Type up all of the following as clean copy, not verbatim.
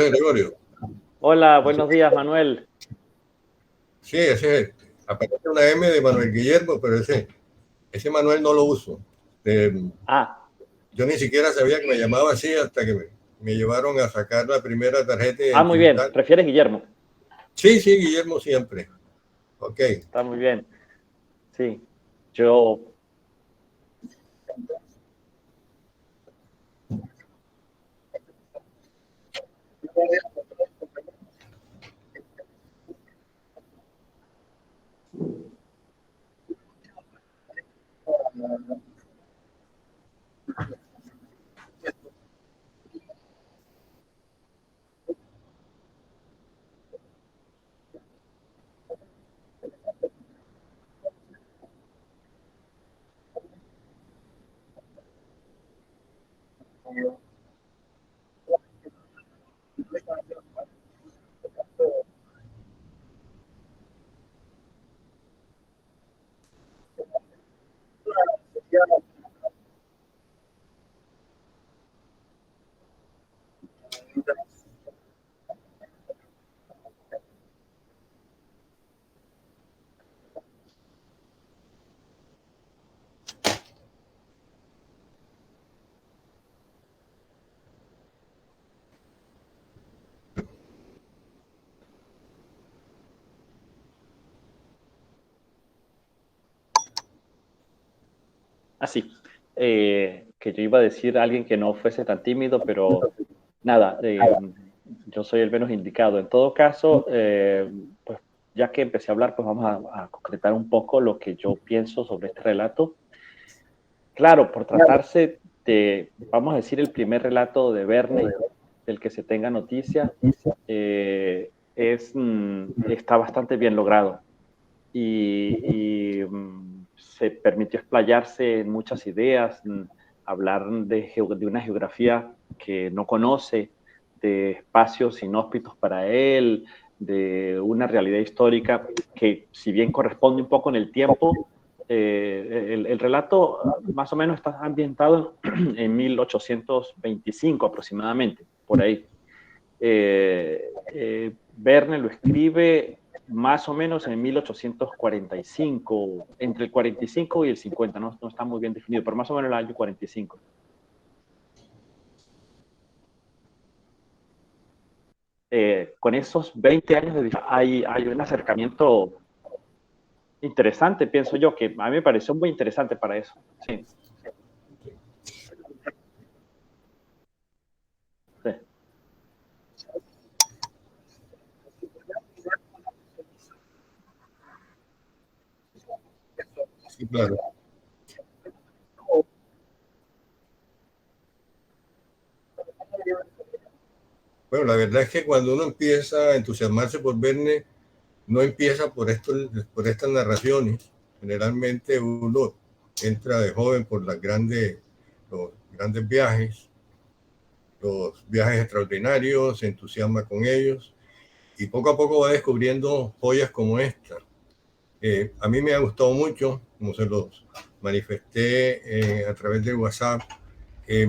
Gregorio. Hola, buenos días, Manuel. Sí, ese es. Aparece una M de Manuel Guillermo, pero ese Manuel no lo uso. Yo ni siquiera sabía que me llamaba así hasta que me llevaron a sacar la primera tarjeta Muy bien. identidad. ¿Prefieres Guillermo? Sí, sí, Guillermo siempre. Ok. Está muy bien. Sí. Yo. Así. Que yo iba a decir a alguien que no fuese tan tímido, pero nada, yo soy el menos indicado. En todo caso, pues ya que empecé a hablar, pues vamos a concretar un poco lo que yo pienso sobre este relato. Claro, por tratarse de, vamos a decir, el primer relato de Verne, del que se tenga noticia, está bastante bien logrado y se permitió explayarse en muchas ideas, hablar de una geografía que no conoce, de espacios inhóspitos para él, de una realidad histórica que, si bien corresponde un poco en el tiempo, el relato más o menos está ambientado en 1825 aproximadamente, por ahí. Verne lo escribe más o menos en 1845, entre el 45 y el 50, no está muy bien definido, pero más o menos el año 45. Con esos 20 años de diferencia hay un acercamiento interesante, pienso yo, que a mí me pareció muy interesante para eso. Sí, sí. Sí, claro. Bueno, la verdad es que cuando uno empieza a entusiasmarse por Verne, no empieza por estas narraciones. Generalmente uno entra de joven por los grandes los viajes extraordinarios, se entusiasma con ellos y poco a poco va descubriendo joyas como esta. A mí me ha gustado mucho, como se los manifesté a través de WhatsApp. Eh,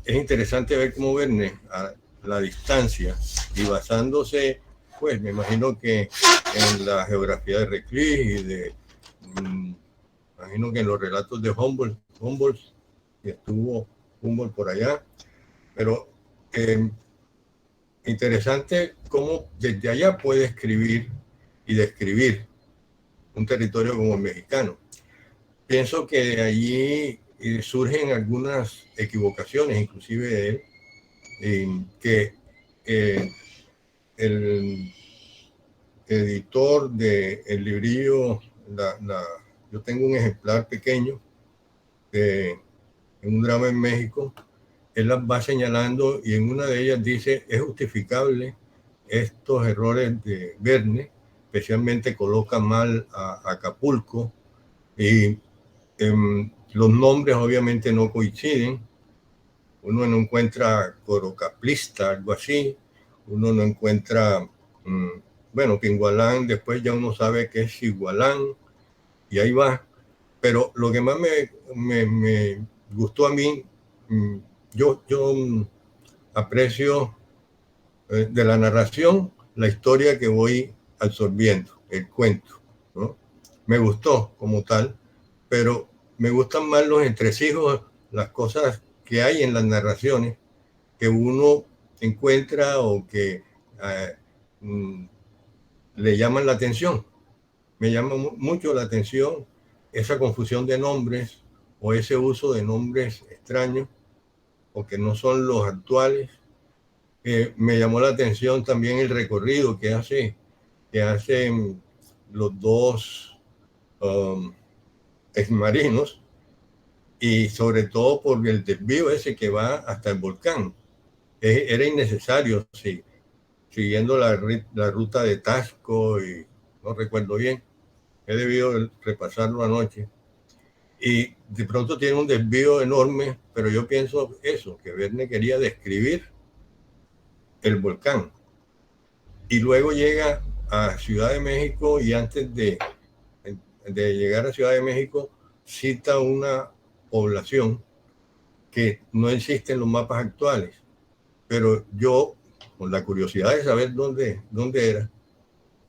es interesante ver cómo Verne, a la distancia y basándose, pues me imagino que en la geografía de Reclus y imagino que en los relatos de Humboldt que estuvo Humboldt por allá, pero eh, interesante cómo desde allá puede escribir y describir un territorio como el mexicano. Pienso que de allí surgen algunas equivocaciones, inclusive de él, que eh, el editor del librillo, yo tengo un ejemplar pequeño de un drama en México, él las va señalando y en una de ellas dice, es justificable estos errores de Verne, especialmente coloca mal a Acapulco y los nombres obviamente no coinciden, uno no encuentra Corocaplista, algo así, uno no encuentra, bueno, Pingualán, después ya uno sabe que es Igualán, y ahí va. Pero lo que más me gustó a mí, yo aprecio de la narración, la historia que voy absorbiendo, el cuento, ¿no? Me gustó como tal, pero me gustan más los entresijos, las cosas que hay en las narraciones que uno encuentra o que le llaman la atención. Me llama mucho la atención esa confusión de nombres o ese uso de nombres extraños o que no son los actuales. Me llamó la atención también el recorrido que hacen los dos exmarinos y sobre todo por el desvío ese que va hasta el volcán. Era innecesario, sí, siguiendo la ruta de Tasco y no recuerdo bien. He debido repasarlo anoche. Y de pronto tiene un desvío enorme, pero yo pienso eso, que Verne quería describir el volcán. Y luego llega a Ciudad de México y antes de llegar a Ciudad de México cita una población que no existe en los mapas actuales. Pero yo, con la curiosidad de saber dónde era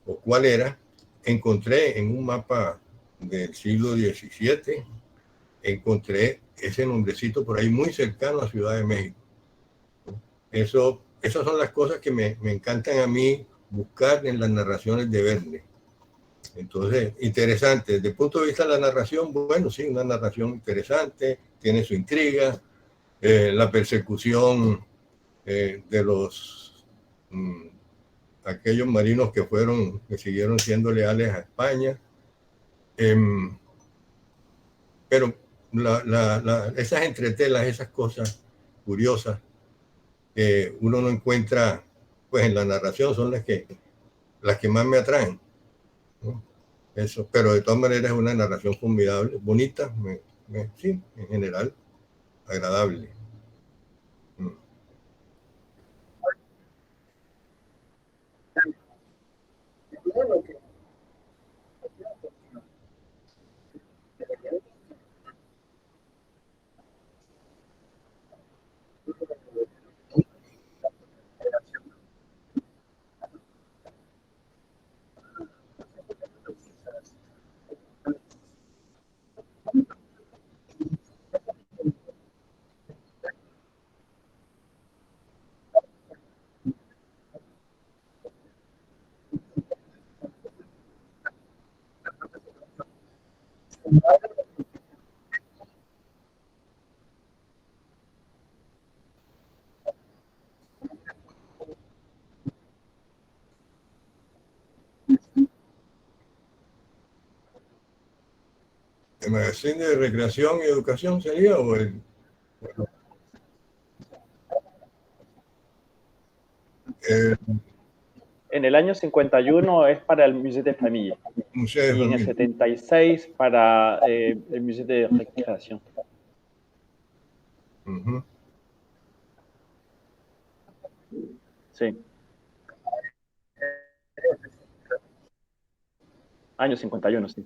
o cuál era, encontré en un mapa del siglo XVII, encontré ese nombrecito por ahí muy cercano a Ciudad de México. Esas son las cosas que me encantan a mí buscar en las narraciones de Verne. Entonces, interesante. Desde el punto de vista de la narración, bueno, sí, una narración interesante, tiene su intriga, la persecución de aquellos marinos que siguieron siendo leales a España. Pero esas entretelas, esas cosas curiosas que uno no encuentra pues en la narración son las que más me atraen, ¿no? Eso, pero de todas maneras es una narración formidable, bonita, sí, en general, agradable. ¿El magazine de recreación y educación sería o el? En el año 51 es para el Musée de Famille Museo de y en el Familia. 76 para el Musée de Recreación. Sí. Año 51, sí.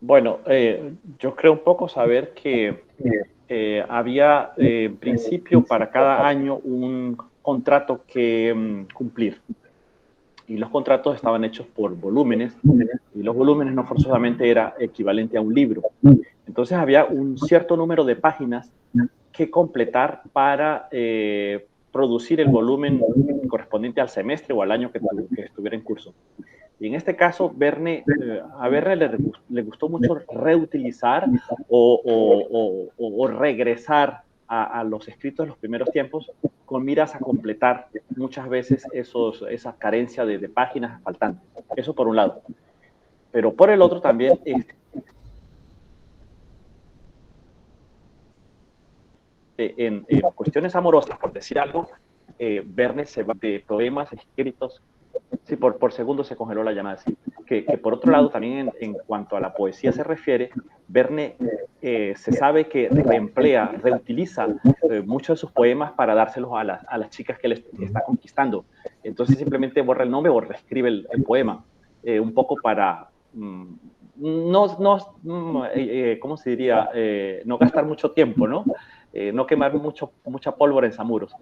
Bueno, yo creo un poco saber que había en principio para cada año un contrato que cumplir. Y los contratos estaban hechos por volúmenes, y los volúmenes no forzosamente era equivalente a un libro. Entonces había un cierto número de páginas que completar para producir el volumen correspondiente al semestre o al año que estuviera en curso. Y en este caso, a Verne le gustó mucho reutilizar o regresar a los escritos de los primeros tiempos con miras a completar muchas veces esa carencia de páginas faltantes. Eso por un lado. Pero por el otro también en cuestiones amorosas, por decir algo, Verne se va de poemas escritos. Sí, por segundo se congeló la llamada. Sí. Que por otro lado, también en cuanto a la poesía se refiere, Verne se sabe que reutiliza muchos de sus poemas para dárselos a las chicas que él está conquistando. Entonces simplemente borra el nombre o reescribe el poema, un poco para ¿cómo se diría? No gastar mucho tiempo, ¿no? No quemar mucha pólvora en Samuros.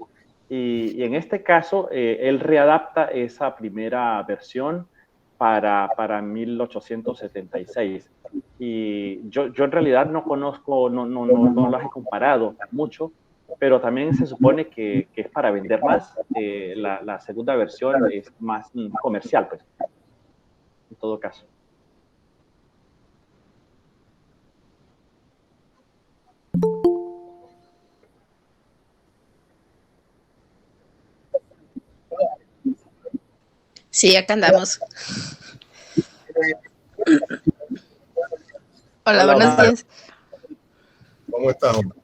Y en este caso, él readapta esa primera versión para 1876. Y yo en realidad no conozco, no las he comparado mucho, pero también se supone que es para vender más. La segunda versión es más comercial, pues, en todo caso. Sí, acá andamos. Hola, buenos días. ¿Cómo estás, hombre?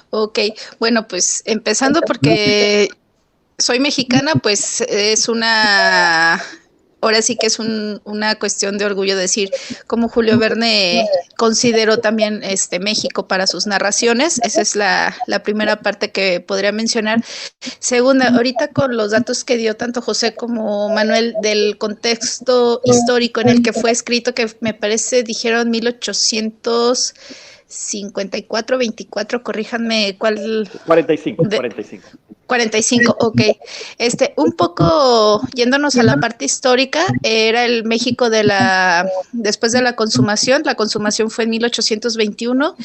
Ok, bueno, pues empezando porque soy mexicana, pues es ahora sí que es una cuestión de orgullo decir cómo Julio Verne consideró también México para sus narraciones. Esa es la primera parte que podría mencionar. Segunda, ahorita con los datos que dio tanto José como Manuel del contexto histórico en el que fue escrito, que me parece dijeron 1854, 24, corríjanme cuál. 45. 45, ok. Un poco yéndonos a la parte histórica, era el México después de la consumación fue en 1821,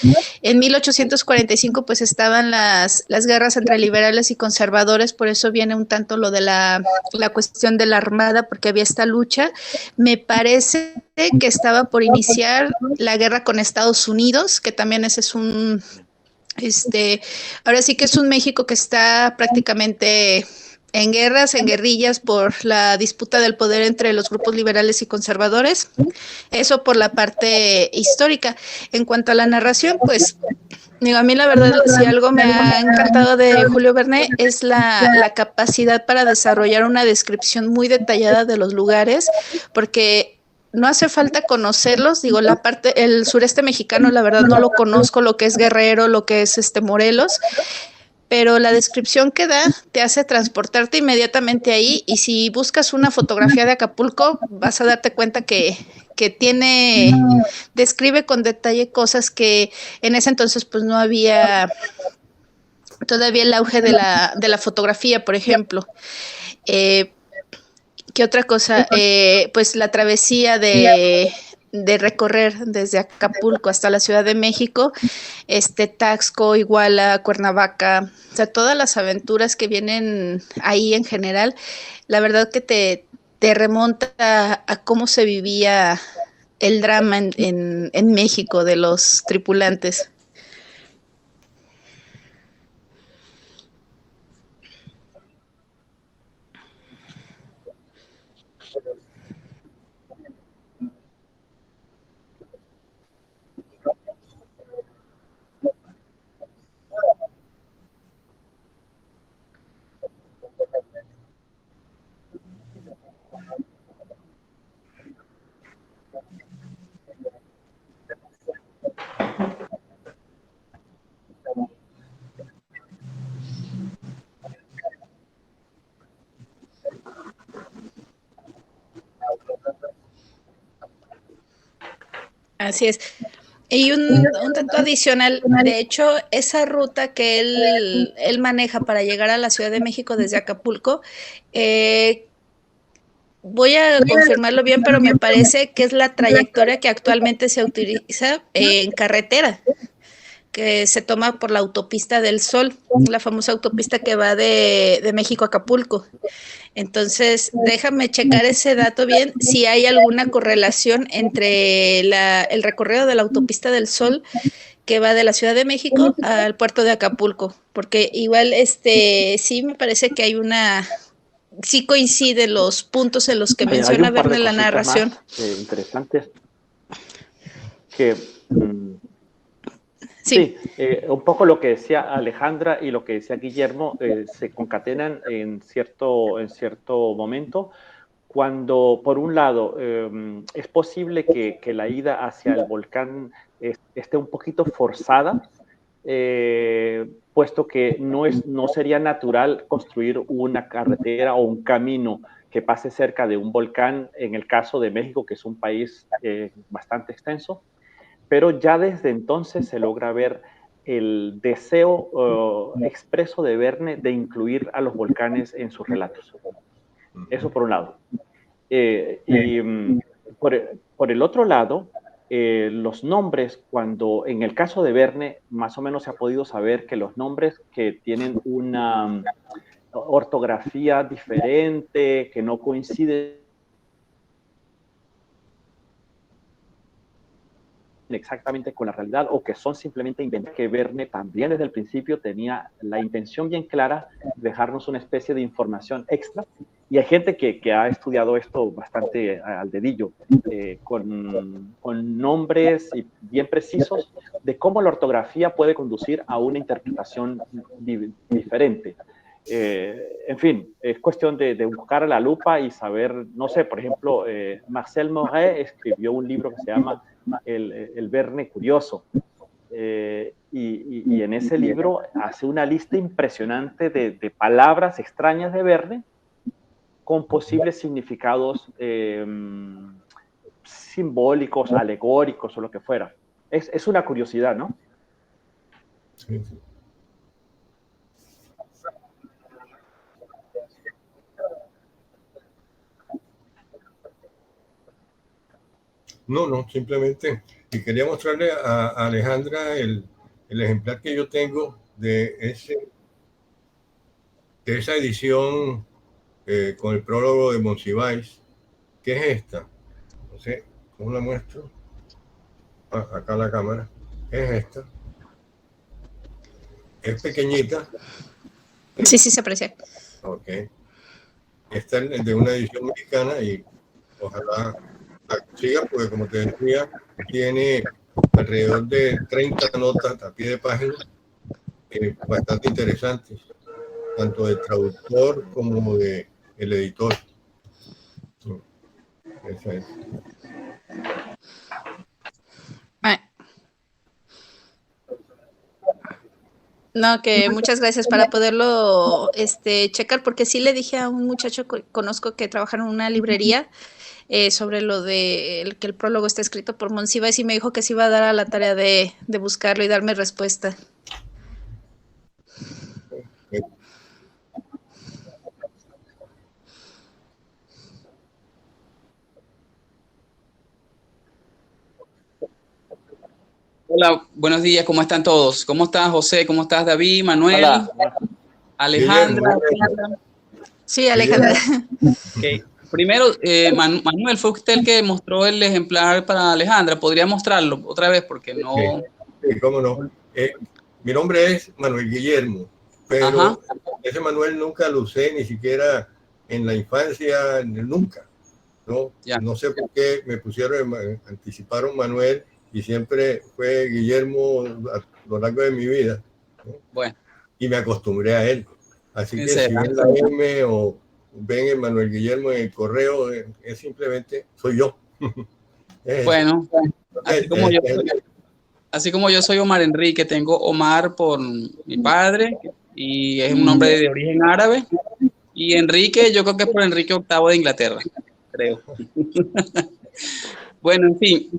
en 1845 pues estaban las guerras entre liberales y conservadores, por eso viene un tanto lo de la cuestión de la armada, porque había esta lucha. Me parece que estaba por iniciar la guerra con Estados Unidos, que también ese es ahora sí que es un México que está prácticamente en guerras, en guerrillas por la disputa del poder entre los grupos liberales y conservadores. Eso por la parte histórica. En cuanto a la narración, pues digo, a mí la verdad, si algo me ha encantado de Julio Verne es la capacidad para desarrollar una descripción muy detallada de los lugares, porque no hace falta conocerlos, digo, el sureste mexicano, la verdad no lo conozco, lo que es Guerrero, lo que es Morelos, pero la descripción que da te hace transportarte inmediatamente ahí, y si buscas una fotografía de Acapulco, vas a darte cuenta que describe con detalle cosas que en ese entonces pues no había todavía el auge de la fotografía, por ejemplo. ¿Qué otra cosa? Pues la travesía de recorrer desde Acapulco hasta la Ciudad de México, Taxco, Iguala, Cuernavaca, o sea, todas las aventuras que vienen ahí en general, la verdad que te remonta a cómo se vivía el drama en México de los tripulantes. Así es. Y un dato adicional, de hecho, esa ruta que él maneja para llegar a la Ciudad de México desde Acapulco, voy a confirmarlo bien, pero me parece que es la trayectoria que actualmente se utiliza en carretera. que se toma por la autopista del Sol, la famosa autopista que va de México a Acapulco. Entonces, déjame checar ese dato bien, si hay alguna correlación entre el recorrido de la autopista del Sol que va de la Ciudad de México al puerto de Acapulco, porque igual sí me parece que hay sí coinciden los puntos en los que menciona Verne la narración. Interesantes que sí, un poco lo que decía Alejandra y lo que decía Guillermo se concatenan en cierto momento, cuando por un lado es posible que la ida hacia el volcán esté un poquito forzada, puesto que no sería natural construir una carretera o un camino que pase cerca de un volcán, en el caso de México, que es un país bastante extenso, pero ya desde entonces se logra ver el deseo expreso de Verne de incluir a los volcanes en sus relatos. Eso por un lado. Por el otro lado, los nombres, cuando en el caso de Verne, más o menos se ha podido saber que los nombres que tienen una ortografía diferente, que no coinciden exactamente con la realidad o que son simplemente inventados, que Verne también desde el principio tenía la intención bien clara de dejarnos una especie de información extra, y hay gente que ha estudiado esto bastante al dedillo, con nombres bien precisos de cómo la ortografía puede conducir a una interpretación diferente. En fin, es cuestión de buscar a la lupa y saber, no sé, por ejemplo, Marcel Mauret escribió un libro que se llama el Verne curioso, y en ese libro hace una lista impresionante de palabras extrañas de Verne con posibles significados simbólicos, alegóricos o lo que fuera. Es una curiosidad, ¿no? Sí, sí. No, simplemente y quería mostrarle a Alejandra el ejemplar que yo tengo de esa edición con el prólogo de Monsiváis, que es esta. No sé, ¿cómo la muestro? Acá la cámara. Es esta. Es pequeñita. Sí, se aprecia. Ok. Esta es de una edición mexicana y ojalá siga, porque como te decía, tiene alrededor de 30 notas a pie de página, bastante interesantes, tanto del traductor como del editor. Esa es. No, que muchas gracias para poderlo checar, porque sí le dije a un muchacho que conozco que trabaja en una librería sobre lo de que el prólogo está escrito por Monsiváis, y me dijo que se iba a dar a la tarea de buscarlo y darme respuesta. Hola, buenos días, ¿cómo están todos? ¿Cómo estás, José? ¿Cómo estás, David, Manuel? Hola. Alejandra. Sí, Alejandra. Okay. Primero, Manuel, ¿fue usted el que mostró el ejemplar para Alejandra? ¿Podría mostrarlo otra vez? Porque no... Sí, cómo no. Mi nombre es Manuel Guillermo, pero ajá, ese Manuel nunca lo usé, ni siquiera en la infancia, nunca. No sé por qué me anticiparon Manuel, y siempre fue Guillermo a lo largo de mi vida, ¿no? Bueno. Y me acostumbré a él. Así que si ven la M o ven el Manuel Guillermo en el correo, es simplemente soy yo. Bueno, así como yo soy Omar Enrique, tengo Omar por mi padre y es un nombre de origen árabe, y Enrique yo creo que es por Enrique VIII de Inglaterra, creo. Bueno, en fin,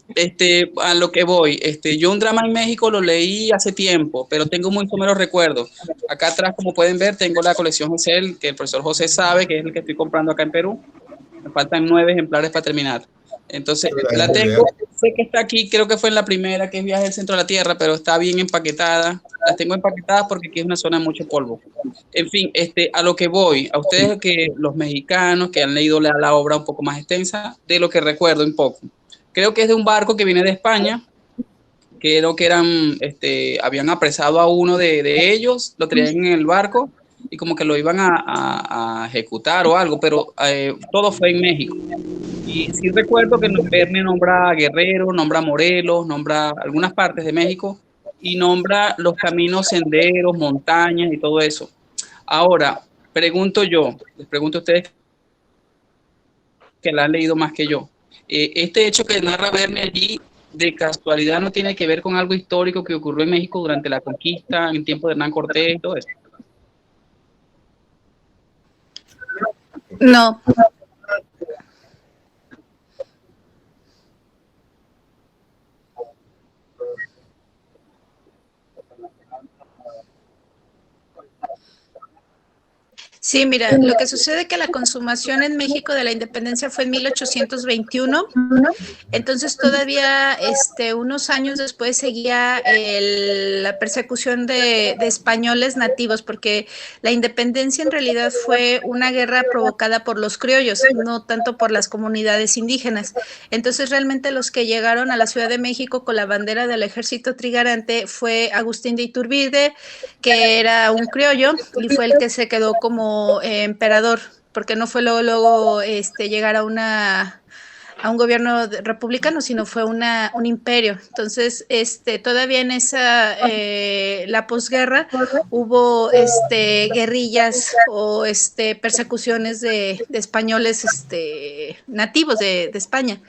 a lo que voy, yo un drama en México lo leí hace tiempo, pero tengo muy someros recuerdos. Acá atrás, como pueden ver, tengo la colección José, que el profesor José sabe, que es el que estoy comprando acá en Perú. Me faltan 9 ejemplares para terminar. Entonces, la tengo sé que está aquí, creo que fue en la primera, que es Viaje al Centro de la Tierra, pero está bien empaquetada. Las tengo empaquetadas porque aquí es una zona de mucho polvo. En fin, a lo que voy, a ustedes que los mexicanos que han leído la obra un poco más extensa, de lo que recuerdo un poco. Creo que es de un barco que viene de España, creo que habían apresado a uno de ellos, lo traían en el barco y como que lo iban a ejecutar o algo, pero todo fue en México. Y sí recuerdo que Verne nombra a Guerrero, nombra a Morelos, nombra algunas partes de México y nombra los caminos, senderos, montañas y todo eso. Ahora, les pregunto a ustedes que la han leído más que yo. Este hecho que narra Verne allí, de casualidad, no tiene que ver con algo histórico que ocurrió en México durante la conquista, en tiempo de Hernán Cortés y todo eso. No. Sí, mira, lo que sucede es que la consumación en México de la independencia fue en 1821, entonces todavía unos años después seguía la persecución de españoles nativos, porque la independencia en realidad fue una guerra provocada por los criollos, no tanto por las comunidades indígenas. Entonces realmente los que llegaron a la Ciudad de México con la bandera del ejército trigarante fue Agustín de Iturbide, que era un criollo y fue el que se quedó como emperador, porque no fue luego llegar a un gobierno republicano, sino fue un imperio. Entonces, todavía en esa, la posguerra, hubo guerrillas o persecuciones de españoles nativos de España.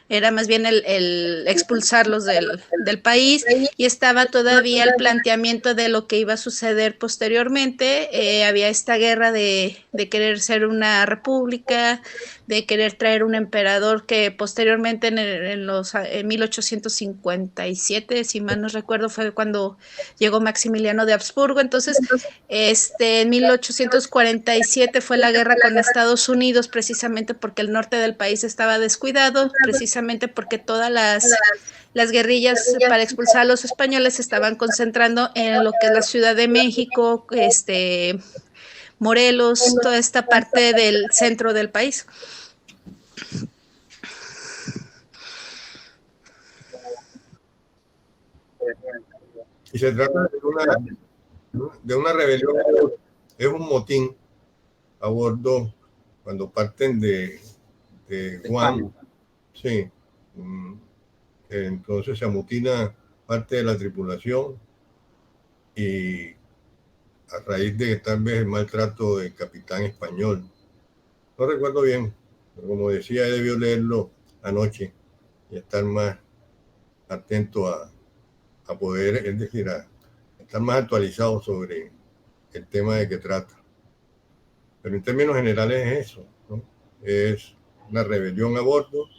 Era más bien el expulsarlos del país, y estaba todavía el planteamiento de lo que iba a suceder posteriormente. Había esta guerra de querer ser una república, de querer traer un emperador que posteriormente en 1857, si mal no recuerdo, fue cuando llegó Maximiliano de Habsburgo. Entonces, en 1847 fue la guerra con Estados Unidos, precisamente porque el norte del país estaba descuidado, precisamente porque todas las guerrillas para expulsar a los españoles se estaban concentrando en lo que es la Ciudad de México, Morelos, toda esta parte del centro del país. Y se trata de una rebelión, es un motín a bordo cuando parten de Guam. Sí. Entonces se amotina parte de la tripulación y a raíz de tal vez el maltrato del capitán español. No recuerdo bien, pero como decía, debió leerlo anoche y estar más atento a poder, es decir, a estar más actualizado sobre el tema de que trata. Pero en términos generales es eso, ¿no? Es una rebelión a bordo,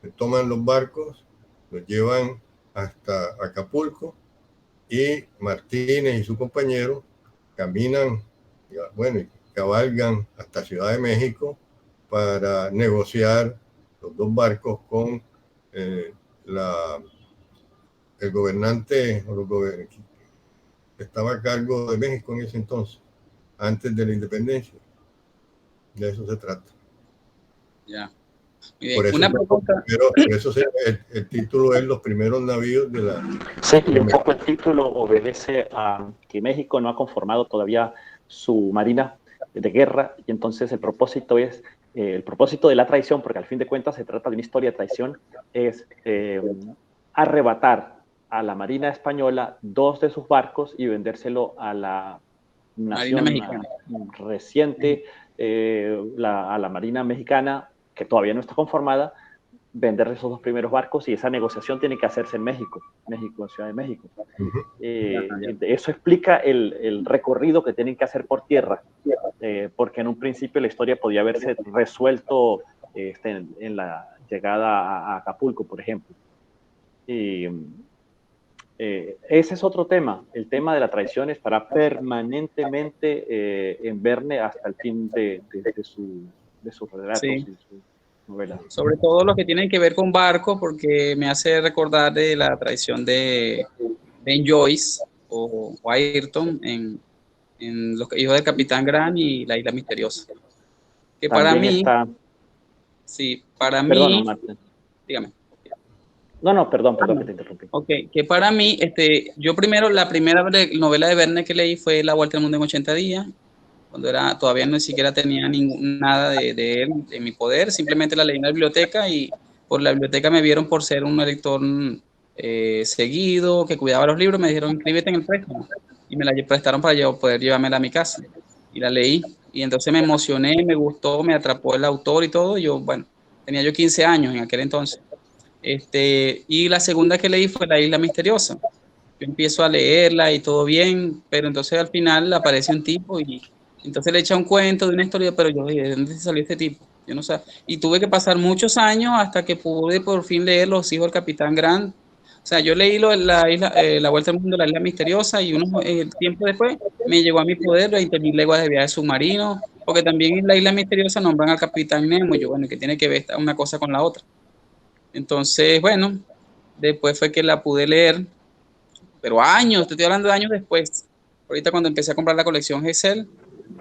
se toman los barcos, los llevan hasta Acapulco y Martínez y su compañero caminan, bueno, y cabalgan hasta Ciudad de México para negociar los dos barcos con el gobernante que estaba a cargo de México en ese entonces, antes de la independencia. De eso se trata. Ya. Por eso, una pregunta. Por eso el título es Los primeros navíos de la... Sí, y un poco el título obedece a que México no ha conformado todavía su marina de guerra, y entonces el propósito es, el propósito de la traición, porque al fin de cuentas se trata de una historia de traición, es arrebatar a la marina española 2 de sus barcos y vendérselo a la nación reciente, a la marina mexicana, que todavía no está conformada, vender esos 2 primeros barcos, y esa negociación tiene que hacerse en México, en Ciudad de México. Eso explica el recorrido que tienen que hacer por tierra, porque en un principio la historia podía haberse resuelto en la llegada a Acapulco, por ejemplo. Ese es otro tema. El tema de la traición estará permanentemente en Verne hasta el fin de su relato. Sí. novelas. Sobre todo los que tienen que ver con barcos, porque me hace recordar de la tradición de Ben Joyce o Ayrton en Los hijos del Capitán Grant y La Isla Misteriosa. Que para También mí, está... sí, para Perdón, mí, Martín. dígame. No, perdón que te interrumpí. Ok, que para mí, yo primero, la primera novela de Verne que leí fue La Vuelta al Mundo en 80 días, cuando todavía no siquiera tenía nada de él en mi poder, simplemente la leí en la biblioteca y por la biblioteca me vieron por ser un lector seguido, que cuidaba los libros, me dijeron inscríbete en el préstamo y me la prestaron para yo poder llevármela a mi casa y la leí y entonces me emocioné, me gustó, me atrapó el autor y todo, y yo, bueno, tenía yo 15 años en aquel entonces. Y la segunda que leí fue La Isla Misteriosa. Yo empiezo a leerla y todo bien, pero entonces al final aparece un tipo y entonces le echa un cuento de una historia, pero yo, ¿de dónde salió este tipo? Yo no sé. Y tuve que pasar muchos años hasta que pude por fin leer Los hijos del Capitán Grant. O sea, yo leí La Vuelta al Mundo, La Isla Misteriosa, y tiempo después me llegó a mi poder 20.000 leguas de viaje submarino, porque también en La Isla Misteriosa nombran al Capitán Nemo, y yo, bueno, que tiene que ver una cosa con la otra. Entonces, bueno, después fue que la pude leer, pero años, te estoy hablando de años después. Ahorita cuando empecé a comprar la colección Gesell,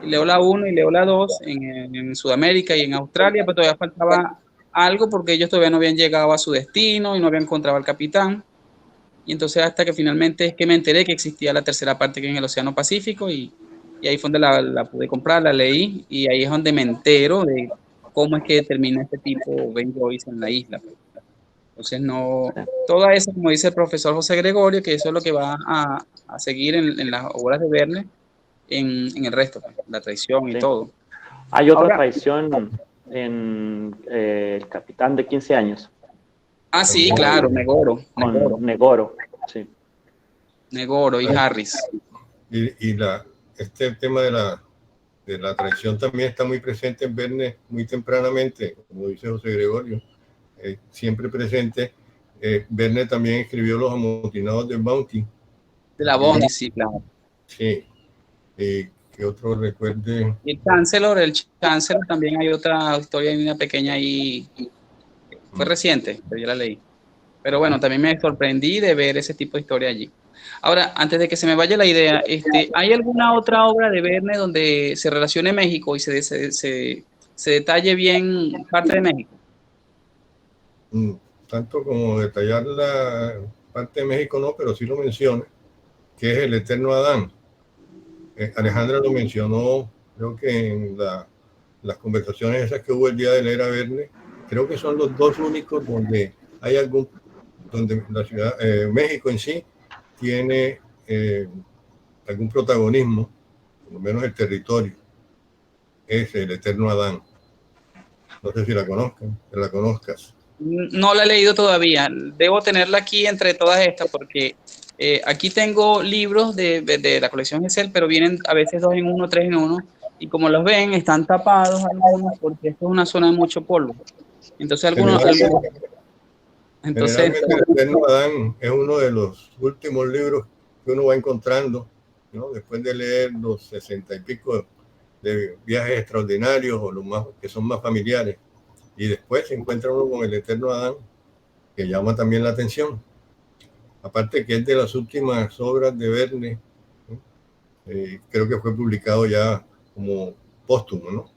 y leo la 1 y leo la 2 en Sudamérica y en Australia, pero todavía faltaba algo porque ellos todavía no habían llegado a su destino y no habían encontrado al capitán. Y entonces hasta que finalmente es que me enteré que existía la tercera parte que es en el Océano Pacífico y ahí fue donde la pude comprar, la leí y ahí es donde me entero de cómo es que termina este tipo Ben Joyce en la isla. Entonces, no, toda eso, como dice el profesor José Gregorio, que eso es lo que va a seguir en las obras de Verne en el resto, la traición y Sí. todo. Hay otra Ahora, traición en El Capitán de 15 años. sí, claro, Negoro, Con Negoro, sí. Negoro y Harris. Y este tema de la traición también está muy presente en Verne muy tempranamente, como dice José Gregorio, siempre presente. Verne también escribió Los amotinados del Bounty. De la Bounty, sí, claro. Sí. Que otro recuerde. Y el Chancellor también hay otra historia, una pequeña ahí, fue reciente, pero yo la leí. Pero bueno, también me sorprendí de ver ese tipo de historia allí. Ahora, antes de que se me vaya la idea, ¿hay alguna otra obra de Verne donde se relacione México y se detalle bien parte de México? Tanto como detallar la parte de México no, pero sí lo menciona, que es El eterno Adán. Alejandra lo mencionó, creo que en las conversaciones esas que hubo el día de leer a Verne, creo que son los dos únicos donde hay donde la ciudad, México en sí, tiene algún protagonismo, por lo menos el territorio, es El eterno Adán. No sé si la conozcas. No la he leído todavía. Debo tenerla aquí entre todas estas porque aquí tengo libros de la colección Gesell, pero vienen a veces 2 en 1, 3 en 1. Y como los ven, están tapados algunos porque esto es una zona de mucho polvo. Entonces Generalmente El eterno Adán es uno de los últimos libros que uno va encontrando, ¿no? Después de leer los 60 y pico de Viajes extraordinarios o los más que son más familiares. Y después se encuentra uno con El eterno Adán, que llama también la atención. Aparte que es de las últimas obras de Verne, ¿no? Creo que fue publicado ya como póstumo, ¿no?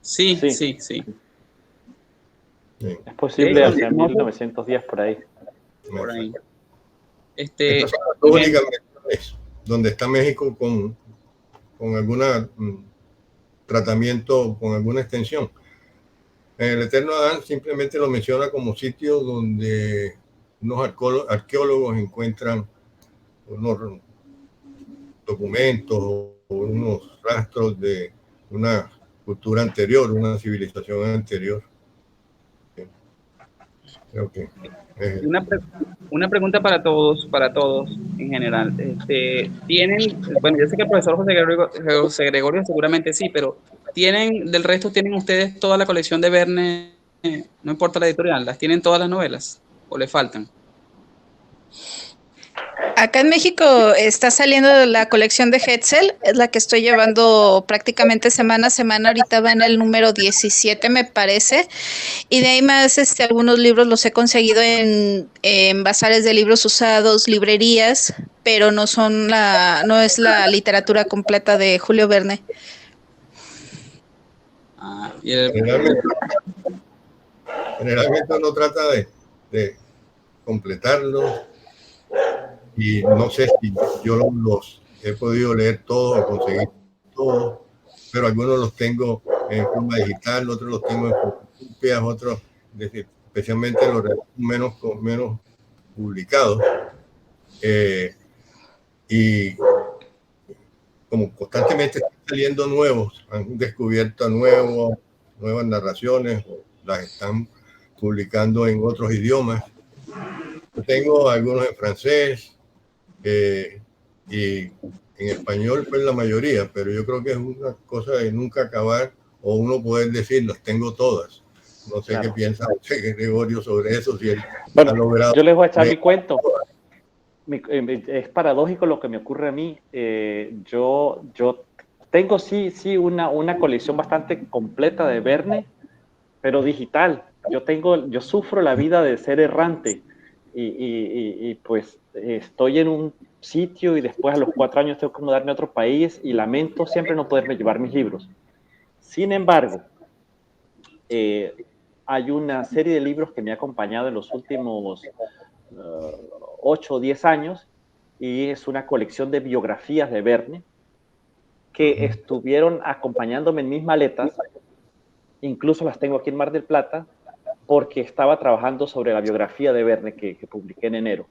Sí. Sí. Es posible hacia 1910 por ahí. Por ahí. Estas son las únicas menciones donde está México con algún tratamiento, con alguna extensión. El eterno Adán simplemente lo menciona como sitio donde unos arqueólogos encuentran unos documentos o unos rastros de una cultura anterior, una civilización anterior. Creo que una pregunta para todos en general. Bueno, yo sé que el profesor José Gregorio seguramente sí, pero del resto tienen ustedes toda la colección de Verne, no importa la editorial, ¿las tienen todas las novelas o le faltan? Acá en México está saliendo la colección de Hetzel, es la que estoy llevando prácticamente semana a semana. Ahorita va en el número 17, me parece. Y de ahí más, algunos libros los he conseguido en bazares de libros usados, librerías, pero no es la literatura completa de Julio Verne. Y el, Generalmente uno trata de completarlo, y no sé si yo los he podido leer todos o conseguir todos, pero algunos los tengo en forma digital, otros los tengo en fotocopias, otros, especialmente los menos publicados. Y como constantemente están saliendo nuevos, han descubierto nuevas narraciones, o las están publicando en otros idiomas. Yo tengo algunos en francés, y en español pues la mayoría, pero yo creo que es una cosa de nunca acabar, o uno poder decir, las tengo todas. No sé qué piensa Gregorio sobre eso, si él ha logrado. Yo les voy a echar mi cuento. Es paradójico lo que me ocurre a mí. Yo tengo sí una colección bastante completa de Verne, pero digital. Yo sufro la vida de ser errante, y pues estoy en un sitio y después a los 4 años tengo que mudarme a otro país y lamento siempre no poderme llevar mis libros. Sin embargo, hay una serie de libros que me ha acompañado en los últimos 8 o 10 años, y es una colección de biografías de Verne que estuvieron acompañándome en mis maletas. Incluso las tengo aquí en Mar del Plata, porque estaba trabajando sobre la biografía de Verne que publiqué en enero.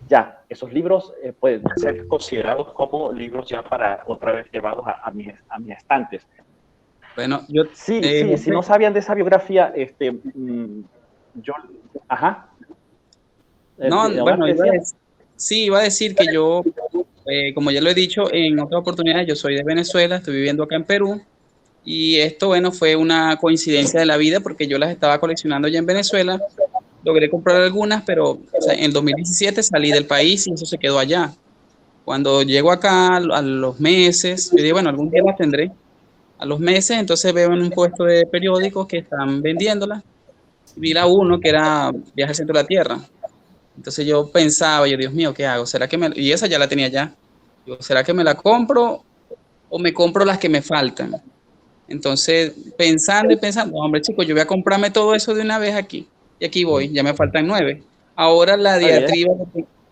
Ya, esos libros pueden ser considerados como libros ya para otra vez llevados a mis estantes. Bueno, yo... Sí, si no sabían de esa biografía, yo... Ajá. No, bueno, iba a decir que yo, como ya lo he dicho en otra oportunidad, yo soy de Venezuela, estoy viviendo acá en Perú, y esto, bueno, fue una coincidencia de la vida porque yo las estaba coleccionando ya en Venezuela. Logré comprar algunas, pero o sea, en 2017 salí del país y eso se quedó allá. Cuando llego acá a los meses, yo digo, bueno, algún día las tendré. A los meses, entonces veo en un puesto de periódicos que están vendiéndolas. Vi la uno que era Viaje al Centro de la Tierra. Entonces yo pensaba, Dios mío, ¿qué hago? ¿Será que y esa ya la tenía ya. ¿Será que me la compro o me compro las que me faltan? Entonces, pensando y pensando, hombre, chicos, yo voy a comprarme todo eso de una vez aquí. Y aquí voy, ya me faltan 9. Ahora la diatriba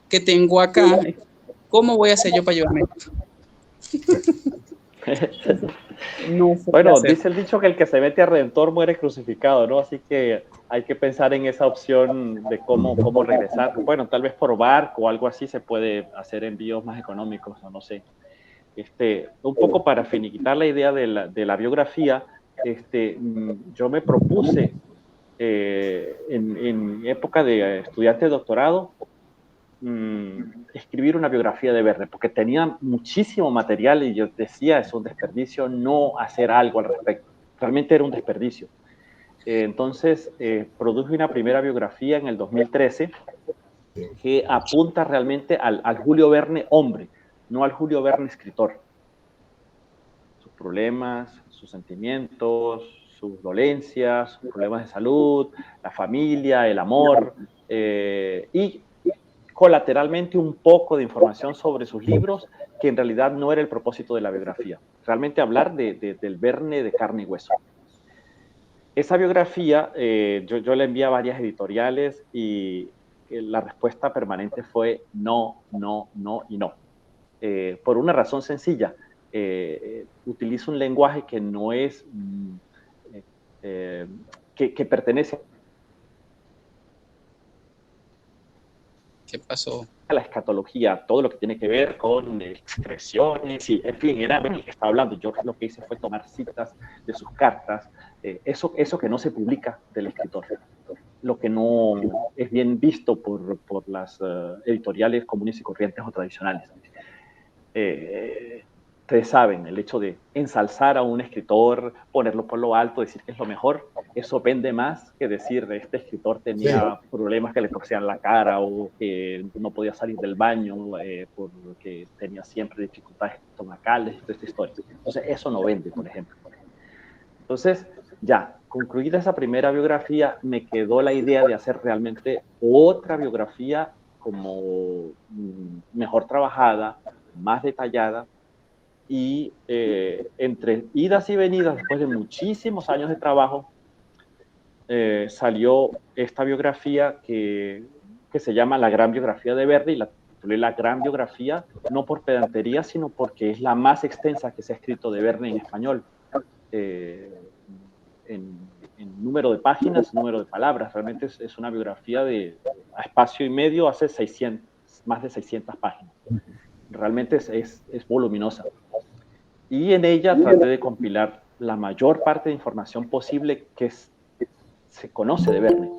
que tengo acá, ¿cómo voy a hacer yo para llevarme esto? No sé. Bueno, dice el dicho que el que se mete a Redentor muere crucificado, ¿no? Así que hay que pensar en esa opción de cómo regresar. Bueno, tal vez por barco o algo así se puede hacer envíos más económicos, no sé. Un poco para finiquitar la idea de la biografía, yo me propuse en época de estudiante de doctorado escribir una biografía de Verne, porque tenía muchísimo material y yo decía, es un desperdicio no hacer algo al respecto. Realmente era un desperdicio. Entonces, produje una primera biografía en el 2013 que apunta realmente al Julio Verne hombre, no al Julio Verne escritor. Sus problemas, sus sentimientos, sus dolencias, sus problemas de salud, la familia, el amor, y colateralmente un poco de información sobre sus libros, que en realidad no era el propósito de la biografía. Realmente hablar del Verne de carne y hueso. Esa biografía yo la envié a varias editoriales y la respuesta permanente fue no, no, no y no. Por una razón sencilla. Utilizo un lenguaje que no es... que pertenece... ¿Qué pasó? A la escatología, todo lo que tiene que ver con expresiones, y en fin, era el que estaba hablando. Yo lo que hice fue tomar citas de sus cartas, eso que no se publica del escritor, lo que no es bien visto por las editoriales comunes y corrientes o tradicionales. ustedes saben, el hecho de ensalzar a un escritor, ponerlo por lo alto, decir que es lo mejor, eso vende más que decir de este escritor tenía problemas que le torcían la cara o que no podía salir del baño porque tenía siempre dificultades estomacales y toda esta historia. Entonces, eso no vende, por ejemplo. Entonces, ya, concluida esa primera biografía, me quedó la idea de hacer realmente otra biografía como mejor trabajada, más detallada, y entre idas y venidas, después de muchísimos años de trabajo, salió esta biografía que se llama La Gran Biografía de Verne, y la titulé La Gran Biografía, no por pedantería, sino porque es la más extensa que se ha escrito de Verne en español, en número de páginas, número de palabras. Realmente es una biografía a espacio y medio, hace más de 600 páginas. Realmente es voluminosa. Y en ella traté de compilar la mayor parte de información posible que se conoce de Verne,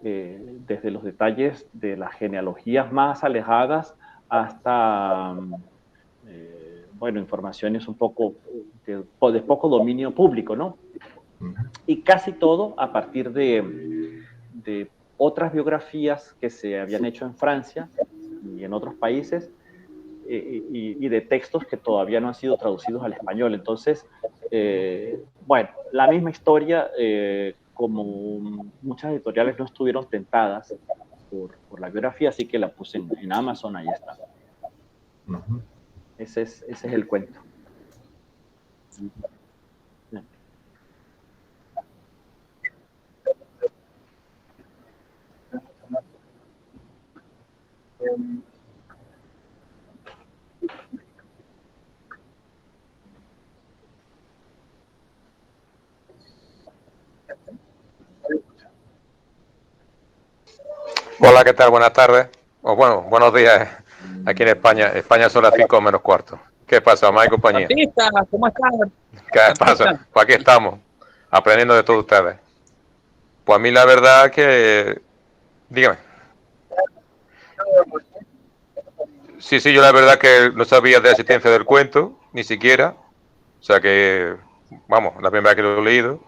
desde los detalles de las genealogías más alejadas hasta, bueno, informaciones un poco de poco dominio público, ¿no? Y casi todo a partir de otras biografías que se habían hecho en Francia y en otros países, y de textos que todavía no han sido traducidos al español. Entonces, bueno, la misma historia, como muchas editoriales no estuvieron tentadas por la biografía, así que la puse en Amazon, ahí está. Ese es el cuento. Hola, ¿qué tal? Buenas tardes. O bueno, buenos días aquí en España. España son las 5 menos cuarto. ¿Qué pasa, Mike y compañía? Artista, ¿cómo estás? ¿Qué pasa? Pues aquí estamos, aprendiendo de todos ustedes. Pues a mí la verdad que... Dígame. Sí, yo la verdad que no sabía de la existencia del cuento, ni siquiera. O sea que, vamos, la primera vez que lo he leído.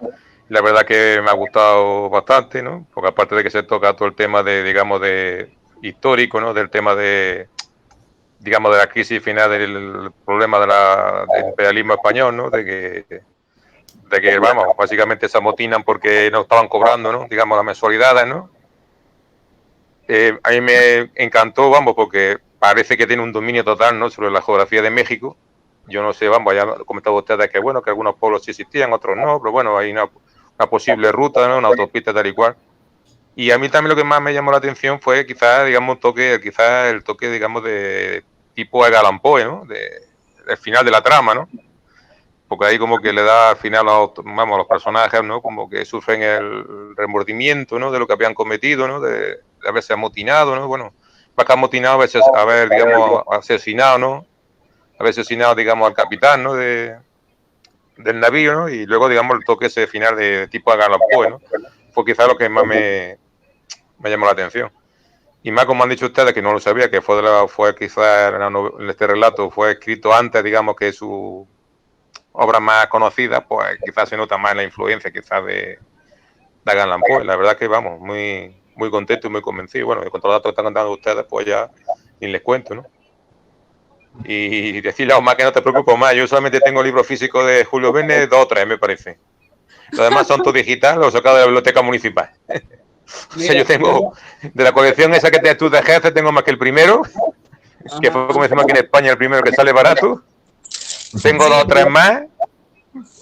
La verdad que me ha gustado bastante, ¿no? Porque aparte de que se toca todo el tema de, digamos, de histórico, ¿no? Del tema de, digamos, de la crisis final del problema del imperialismo español, ¿no? De que, vamos, básicamente se amotinan porque no estaban cobrando, ¿no? Digamos, las mensualidades, ¿no? A mí me encantó, vamos, porque parece que tiene un dominio total, ¿no? Sobre la geografía de México. Yo no sé, vamos, ya he comentado ustedes que, bueno, que algunos pueblos sí existían, otros no, pero bueno, hay una posible ruta, ¿no? Una autopista tal y cual. Y a mí también lo que más me llamó la atención fue quizás, digamos, el toque, digamos, de tipo Edgar Allan Poe, ¿no? El final de la trama, ¿no? Porque ahí como que le da al final a los personajes, ¿no? Como que sufren el remordimiento, ¿no? De lo que habían cometido, ¿no? De haberse amotinado, ¿no? Bueno, más que amotinado, haber, digamos, asesinado, ¿no? Haber asesinado, digamos, al capitán, ¿no? Del navío, ¿no? Y luego, digamos, el toque ese final de tipo Edgar Allan Poe, ¿no? Fue quizás lo que más me llamó la atención. Y más como han dicho ustedes, que no lo sabía, que fue quizás este relato fue escrito antes, digamos, que su obra más conocida, pues quizás se nota más la influencia quizás de Edgar Allan Poe. La verdad que vamos, muy, muy contento y muy convencido. Bueno, con todos los datos que están contando ustedes, pues ya ni les cuento, ¿no? Y decirle a Omar que no te preocupes más, yo solamente tengo libros físicos de Julio Verne, 2 o 3, me parece. Los demás son todos digitales, los sacados de la biblioteca municipal. O sea, yo tengo, de la colección esa que tienes tú de jefe, tengo más que el primero, que fue, como decimos aquí en España, el primero que sale barato. Tengo 2 o 3 más,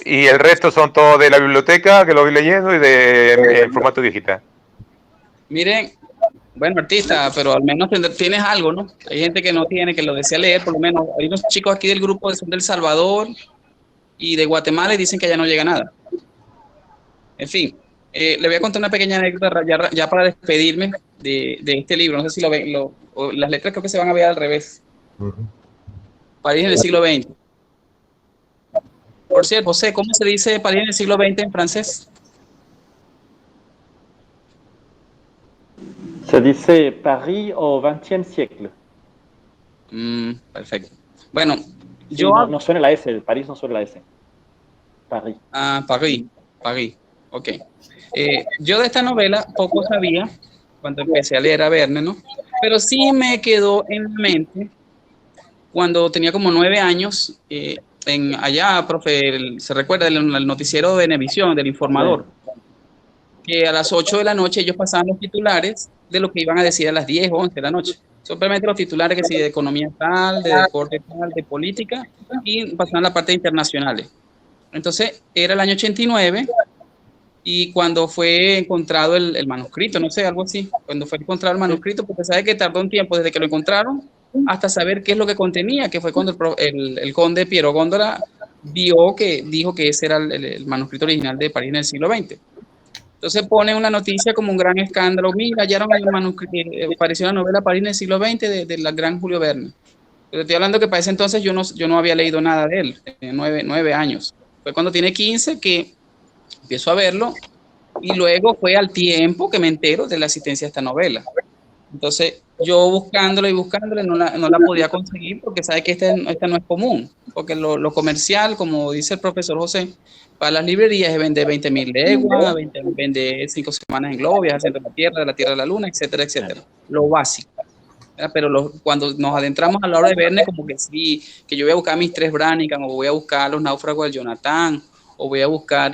y el resto son todos de la biblioteca, que lo voy leyendo, y en formato digital. Miren, bueno, artista, pero al menos tienes algo, ¿no? Hay gente que no tiene, que lo desea leer, por lo menos. Hay unos chicos aquí del grupo que son del Salvador y de Guatemala y dicen que ya no llega nada. En fin, le voy a contar una pequeña anécdota ya para despedirme de este libro. No sé si lo ven, las letras creo que se van a ver al revés. París en el siglo XX. Por cierto, José, ¿cómo se dice París en el siglo XX en francés? Se dice París au XXe siècle. Perfecto. Bueno, Sí, no suena la S, París no suena la S. París. Ah, París, ok. Yo de esta novela poco sabía cuando empecé a leer a Verne, ¿no? Pero sí me quedó en la mente cuando tenía como 9 años, allá, profe, se recuerda el noticiero de Venevisión, del Informador, que a las 8 de la noche ellos pasaban los titulares de lo que iban a decir a las 10 o 11 de la noche. Simplemente los titulares que sí, de economía tal, de deporte tal, de política, y pasaban la parte de internacionales. Entonces, era el año 89 y cuando fue encontrado el manuscrito, no sé, algo así, cuando fue encontrado el manuscrito, porque sabe que tardó un tiempo desde que lo encontraron hasta saber qué es lo que contenía, que fue cuando el conde Piero Góndola dijo que ese era el manuscrito original de París en el siglo XX. Entonces pone una noticia como un gran escándalo, mira, hallaron el manuscrito, apareció la novela París en el siglo XX de la gran Julio Verne. Pero estoy hablando que para ese entonces yo no había leído nada de él, tenía 9 años. Fue cuando tiene 15 que empiezo a verlo y luego fue al tiempo que me entero de la existencia de esta novela. Entonces yo buscándola no la podía conseguir porque sabe que esta no es común, porque lo comercial, como dice el profesor José, para las librerías es vender 20.000 leguas, vende 5 semanas en globo, viajar al centro de la Tierra a la Luna, etcétera, etcétera. Lo básico. Pero cuando nos adentramos a la obra de Verne, como que sí, que yo voy a buscar mis 3 Brannigan, o voy a buscar Los náufragos de Jonathan, o voy a buscar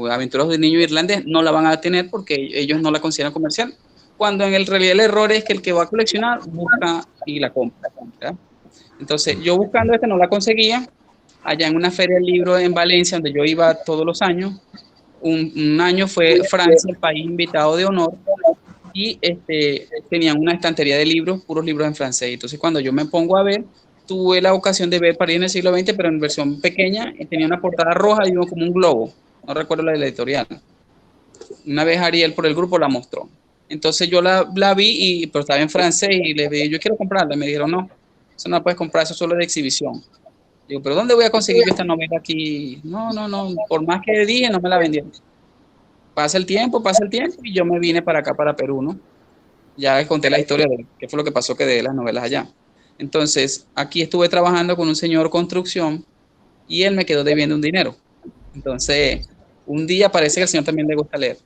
Aventuras del niño irlandés, no la van a tener porque ellos no la consideran comercial. Cuando en realidad el error es que el que va a coleccionar busca y la compra, ¿verdad? Entonces, yo buscando no la conseguía. Allá en una feria del libro en Valencia, donde yo iba todos los años, un año fue Francia el país invitado de honor, y tenían una estantería de libros, puros libros en francés. Entonces, cuando yo me pongo a ver, tuve la ocasión de ver París en el siglo XX, pero en versión pequeña, y tenía una portada roja y como un globo. No recuerdo la editorial. Una vez Ariel por el grupo la mostró. Entonces yo la vi, pero estaba en francés, y les dije, yo quiero comprarla. Me dijeron, no, eso no la puedes comprar, eso solo es de exhibición. Digo, pero ¿dónde voy a conseguir yo esta novela aquí? No, por más que dije, no me la vendieron. Pasa el tiempo, y yo me vine para acá, para Perú, ¿no? Ya conté la historia de qué fue lo que pasó que de las novelas allá. Entonces, aquí estuve trabajando con un señor construcción y él me quedó debiendo un dinero. Entonces, un día parece que al señor también le gusta leer.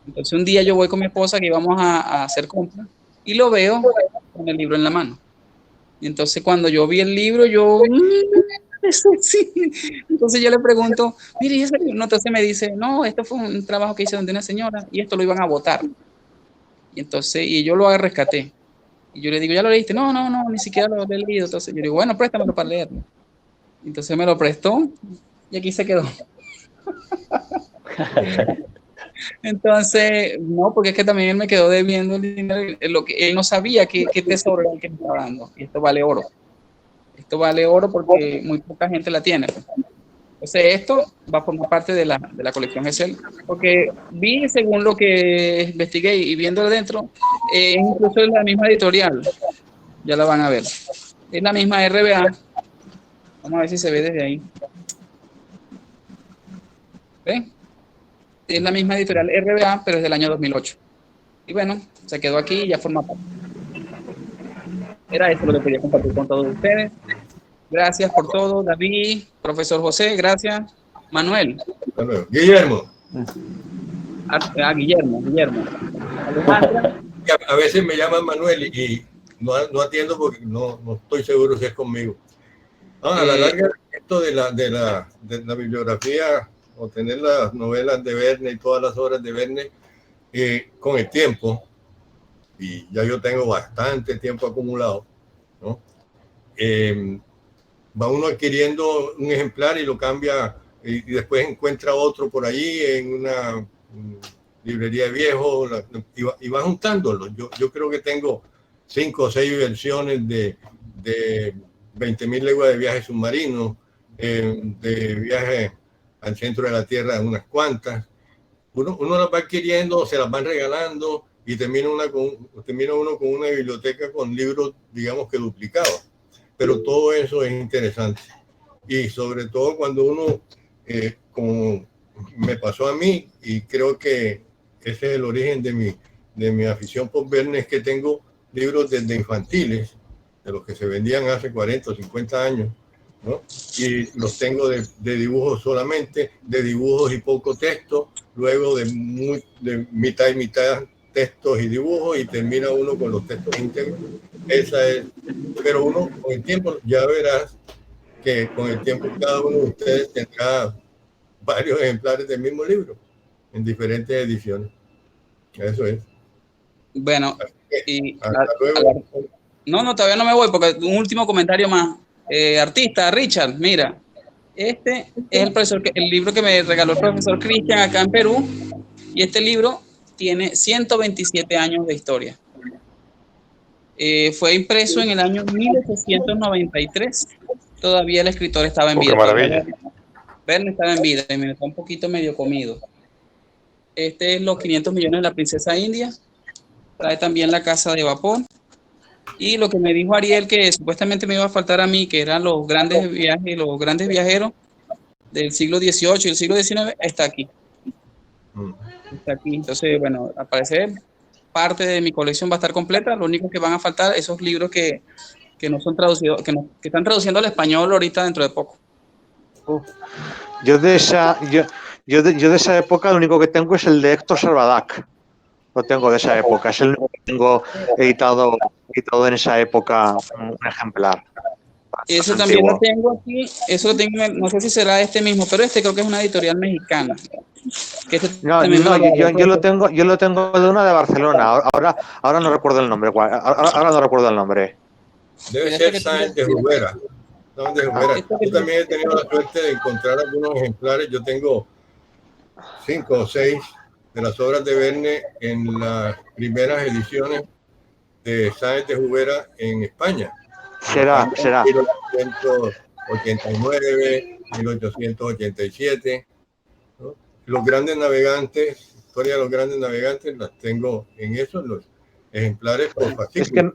Entonces, un día yo voy con mi esposa que íbamos a hacer compras y lo veo con el libro en la mano. Y entonces, cuando yo vi el libro, sí. Entonces yo le pregunto, mire, ¿y ese libro? No, entonces me dice, no, esto fue un trabajo que hicieron de una señora y esto lo iban a botar. Y entonces, y yo lo rescaté. Y yo le digo, ¿ya lo leíste? No, ni siquiera lo he leído. Entonces yo digo, bueno, préstamelo para leerlo. Entonces me lo prestó y aquí se quedó. Entonces, no, porque es que también él me quedó debiendo el dinero, lo que él no sabía qué tesoro era el que me estaba dando. Y esto vale oro. Esto vale oro porque muy poca gente la tiene. Entonces, esto va a formar parte de la colección Gesell, porque vi, según lo que investigué y viendo adentro, incluso es la misma editorial, ya la van a ver. Es la misma RBA. Vamos a ver si se ve desde ahí. ¿Ven? Es la misma editorial RBA, pero es del año 2008. Y bueno, se quedó aquí y ya forma parte. Era esto lo que quería compartir con todos ustedes. Gracias por todo, David, profesor José, gracias. Manuel. Guillermo. Guillermo. A veces me llaman Manuel y no atiendo porque no estoy seguro si es conmigo. A la larga, esto de la bibliografía, o tener las novelas de Verne y todas las obras de Verne, con el tiempo, y ya yo tengo bastante tiempo acumulado, ¿no? Va uno adquiriendo un ejemplar y lo cambia, y después encuentra otro por allí en una librería de viejos, y va juntándolo. Yo creo que tengo 5 o 6 versiones de 20.000 leguas de viaje submarino, de viaje al centro de la Tierra, unas cuantas. Uno las va adquiriendo, se las van regalando, y termina uno con una biblioteca con libros, digamos que duplicados. Pero todo eso es interesante. Y sobre todo cuando uno, como me pasó a mí, y creo que ese es el origen de mi afición por Verne, es que tengo libros desde infantiles, de los que se vendían hace 40 o 50 años, ¿no? Y los tengo de dibujos solamente, de dibujos y poco texto, luego de mitad y mitad textos y dibujos, y termina uno con los textos íntegros. Esa es, pero uno con el tiempo ya verás que con el tiempo cada uno de ustedes tendrá varios ejemplares del mismo libro en diferentes ediciones. Eso es. Bueno, y hasta luego. No, todavía no me voy porque un último comentario más. Artista, Richard, mira, este es el libro que me regaló el profesor Cristian acá en Perú, y este libro tiene 127 años de historia. Fue impreso en el año 1893. Todavía el escritor estaba en vida. ¡Qué maravilla! Verne estaba en vida y me está un poquito medio comido. Este es Los 500 millones de la princesa India. Trae también La casa de vapor. Y lo que me dijo Ariel, que supuestamente me iba a faltar a mí, que eran los grandes viajes, los grandes viajeros del siglo XVIII y el siglo XIX, está aquí. Está aquí. Entonces, bueno, al parecer parte de mi colección va a estar completa. Lo único que van a faltar esos libros que no son traducidos, que están traduciendo al español ahorita dentro de poco. Yo de esa época lo único que tengo es el de Héctor Salvadac. Lo tengo de esa época. Es el único que tengo editado en esa época, un ejemplar. Eso también lo tengo aquí. Eso lo tengo, no sé si será este mismo, pero este creo que es una editorial mexicana. Yo lo tengo de una de Barcelona. Ahora no recuerdo el nombre. Ahora no recuerdo el nombre. Debe ser Sáenz de Jubera. Yo también he tenido la suerte de encontrar algunos ejemplares. Yo tengo 5 o 6 de las obras de Verne en las primeras ediciones de Sáenz de Jubera en España. Será. 1889, 1887. ¿no? Los grandes navegantes, historia de los grandes navegantes, las tengo en esos los ejemplares por fascículo.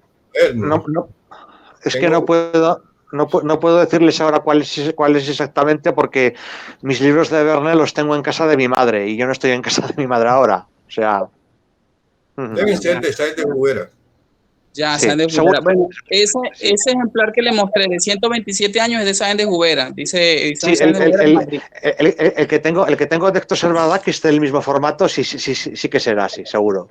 Es que no puedo decirles ahora cuál es exactamente, porque mis libros de Verne los tengo en casa de mi madre y yo no estoy en casa de mi madre ahora. O sea, deben ser de Sáenz de Jubera. Ya, sí, Sáenz de Jubera. Bueno, ese ejemplar que le mostré de 127 años es de Sáenz de Jubera. Dice sí, el que tengo de Héctor Salvadac, que esté en el mismo formato, sí que será así, seguro.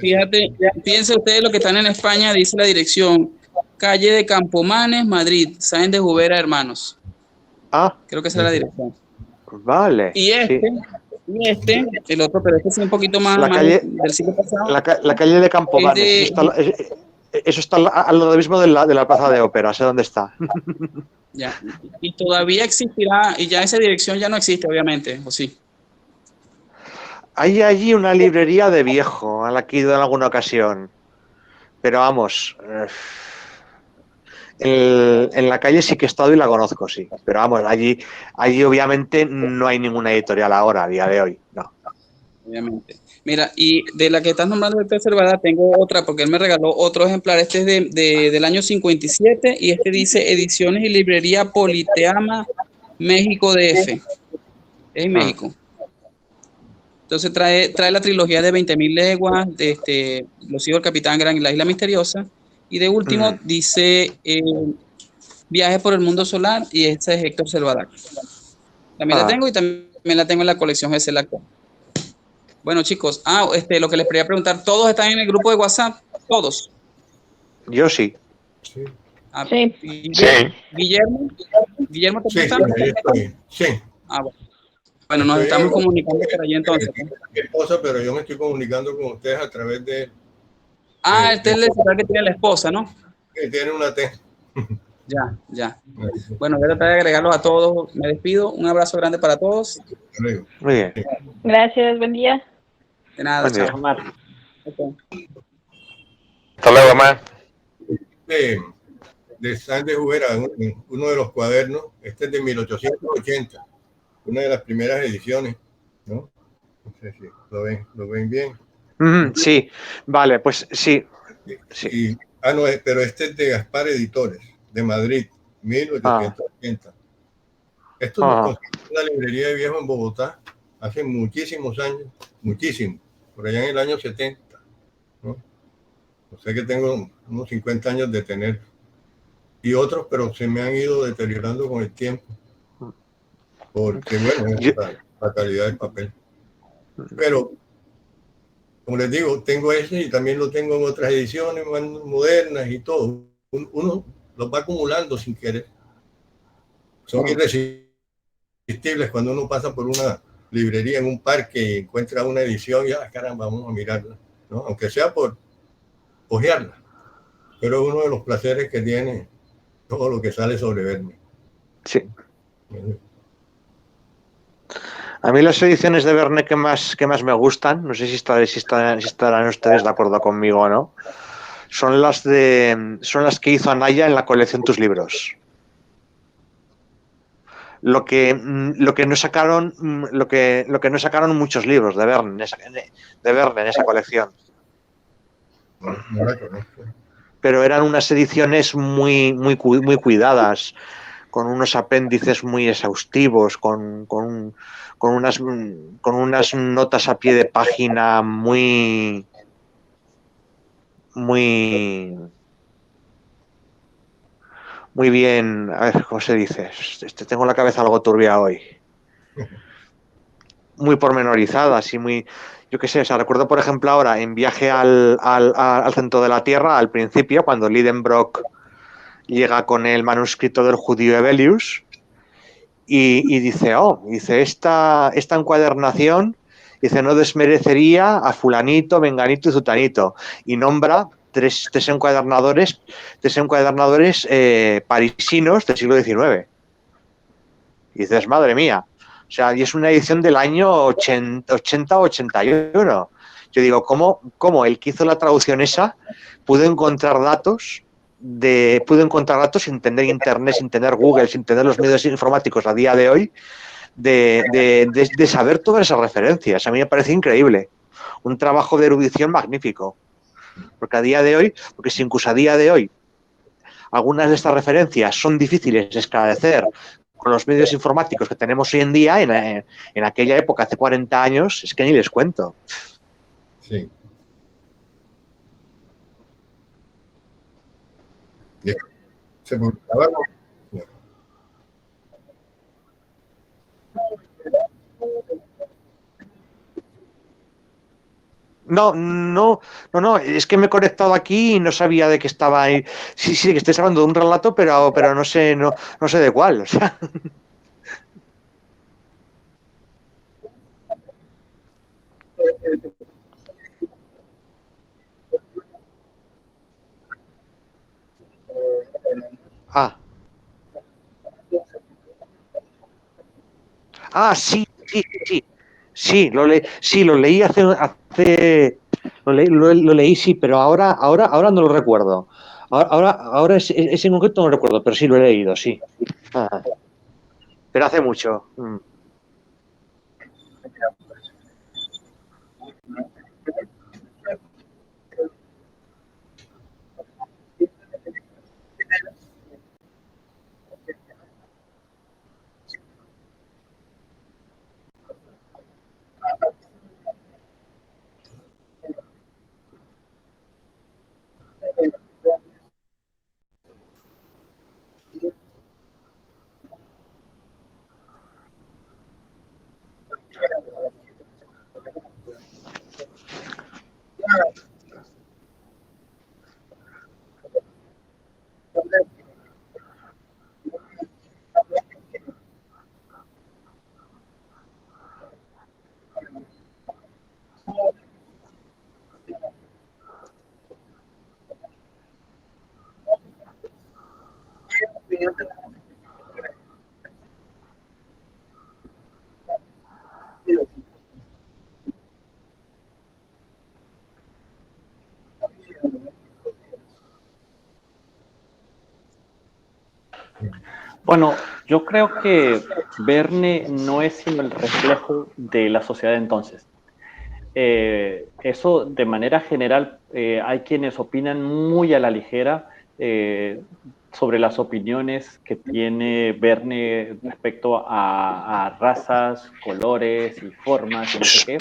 Fíjate, fíjense ustedes lo que están en España, dice la dirección: calle de Campomanes, Madrid, Sáenz de Jubera, hermanos. Creo que esa es la dirección. Vale. Y el otro, pero este es un poquito más del siglo pasado. La calle de Campomanes. Eso está al lado mismo de la Plaza de Ópera, sé dónde está. Ya. Y todavía existirá, y ya esa dirección ya no existe, obviamente, ¿o sí? Hay allí una librería de viejo, a la que he ido en alguna ocasión. Pero vamos, en la calle sí que he estado y la conozco, sí. Pero vamos, allí obviamente no hay ninguna editorial ahora, a día de hoy, no. Obviamente. Mira, y de la que estás nombrando de Tercer Verdad, tengo otra, porque él me regaló otro ejemplar. Este es del año 57, y este dice Ediciones y Librería Politeama, México DF. Es en México. Entonces trae la trilogía de 20.000 leguas, de Los hijos del Capitán Gran y la isla misteriosa. Y de último dice Viaje por el mundo solar, y esta es Héctor Salvadac. También la tengo, y también la tengo en la colección GC actual. Bueno, chicos, lo que les quería preguntar, ¿todos están en el grupo de WhatsApp? ¿Todos? Yo sí. Sí. Guillermo, ¿te está? Sí. Bueno, nos estamos comunicando por allí entonces. Mi esposa, pero yo me estoy comunicando con ustedes a través de... Este es el celular que tiene la esposa, ¿no? Que tiene una T. Ya. Bueno, voy a tratar de agregarlos a todos. Me despido. Un abrazo grande para todos. Muy bien. Gracias, buen día. De nada, chao. Okay. Hasta luego, mamá. De Sáenz de Jubera, uno de los cuadernos, este es de 1880, una de las primeras ediciones, ¿no? No sé si lo ven bien. Sí, vale, pues sí. Pero este es de Gaspar Editores, de Madrid, 1880. Esto lo conseguí en la librería de viejo en Bogotá hace muchísimos años, por allá en el año 70, ¿no? O sea que tengo unos 50 años de tener. y otros, pero se me han ido deteriorando con el tiempo. Porque, bueno, es la calidad del papel. Pero, como les digo, tengo ese y también lo tengo en otras ediciones más modernas y todo. Uno los va acumulando sin querer. Son irresistibles cuando uno pasa por una librería en un parque y encuentra una edición y, caramba, vamos a mirarla, ¿no? Aunque sea por hojearla. Pero es uno de los placeres que tiene todo lo que sale sobre Verne. Sí. A mí las ediciones de Verne que más me gustan, no sé si estarán ustedes de acuerdo conmigo o no, son las que hizo Anaya en la colección Tus Libros. Lo que no sacaron muchos libros de Verne en esa colección. Pero eran unas ediciones muy cuidadas, con unos apéndices muy exhaustivos, con unas notas a pie de página muy bien, a ver, ¿cómo se dice? Tengo la cabeza algo turbia hoy. Muy pormenorizadas y muy, yo qué sé, o sea, recuerdo por ejemplo ahora en Viaje al centro de la Tierra, al principio, cuando Lidenbrock llega con el manuscrito del judío Hevelius y dice, esta encuadernación, dice, no desmerecería a fulanito, menganito y zutanito, y nombra tres encuadernadores parisinos del siglo XIX. Y dices, madre mía, o sea, y es una edición del año 80 o 81. Yo digo, ¿cómo el que hizo la traducción esa pudo encontrar datos sin tener internet, sin tener Google, sin tener los medios informáticos a día de hoy, de saber todas esas referencias? A mí me parece increíble. Un trabajo de erudición magnífico. Porque si incluso a día de hoy algunas de estas referencias son difíciles de esclarecer con los medios informáticos que tenemos hoy en día, en aquella época, hace 40 años, es que ni les cuento. Sí. Se publicaba. No, es que me he conectado aquí y no sabía de qué estaba ahí. Sí, que estés hablando de un relato, pero no sé de cuál, o sea. Sí, lo leí lo leí, sí, pero ahora no lo recuerdo. Ahora ese en concreto no lo recuerdo, pero sí lo he leído, sí. Pero hace mucho. Bueno, yo creo que Verne no es sino el reflejo de la sociedad de entonces. Eso de manera general, hay quienes opinan muy a la ligera sobre las opiniones que tiene Verne respecto a razas, colores y formas y no sé qué.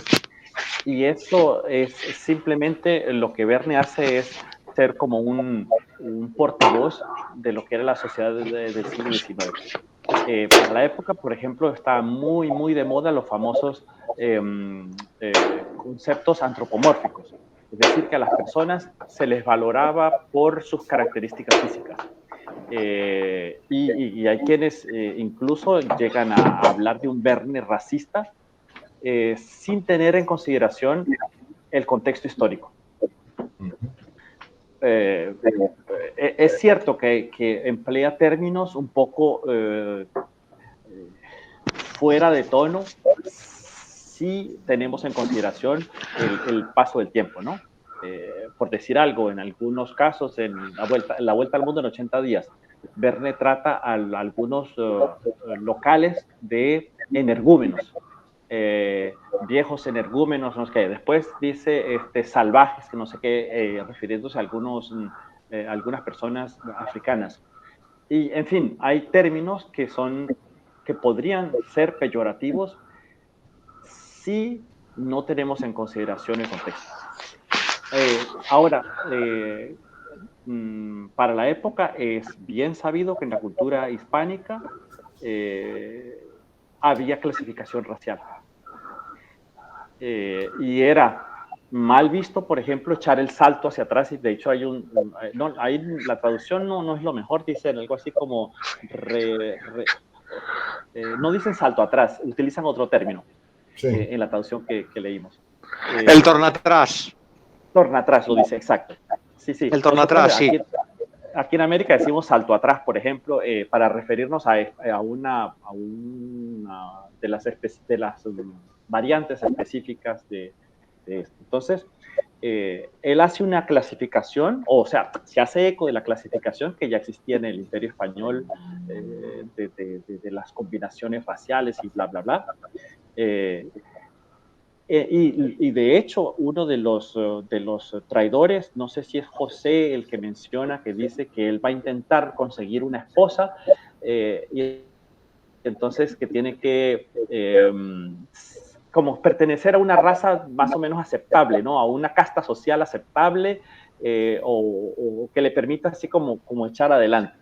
Y eso es simplemente lo que Verne hace es ser como un portavoz de lo que era la sociedad del siglo XIX. Para la época, por ejemplo, está muy, muy de moda los famosos conceptos antropomórficos. Es decir, que a las personas se les valoraba por sus características físicas. Y hay quienes incluso llegan a hablar de un Verne racista sin tener en consideración el contexto histórico. Es cierto que emplea términos un poco fuera de tono si tenemos en consideración el paso del tiempo, ¿no? Por decir algo, en algunos casos, en la vuelta al mundo en 80 días, Verne trata a algunos locales de energúmenos, viejos energúmenos, no sé qué. Después dice salvajes, que no sé qué, refiriéndose a algunas personas africanas. Y, en fin, hay términos que podrían ser peyorativos si no tenemos en consideración el contexto. Ahora, para la época es bien sabido que en la cultura hispánica había clasificación racial. Y era mal visto, por ejemplo, echar el salto hacia atrás, y de hecho hay ahí la traducción no es lo mejor, dicen algo así como no dicen salto atrás, utilizan otro término en la traducción que leímos. El tornatrás. Tornatrás lo dice, exacto. Sí. El tornatrás, sí. Aquí en América decimos salto atrás, por ejemplo, para referirnos a una de las variantes específicas de esto. Entonces, él hace una clasificación, o sea, se hace eco de la clasificación que ya existía en el Imperio Español de las combinaciones raciales y bla, bla, bla. Y de hecho, uno de los traidores, no sé si es José el que menciona, que dice que él va a intentar conseguir una esposa, y entonces que tiene que como pertenecer a una raza más o menos aceptable, ¿no? A una casta social aceptable, o que le permita así como echar adelante.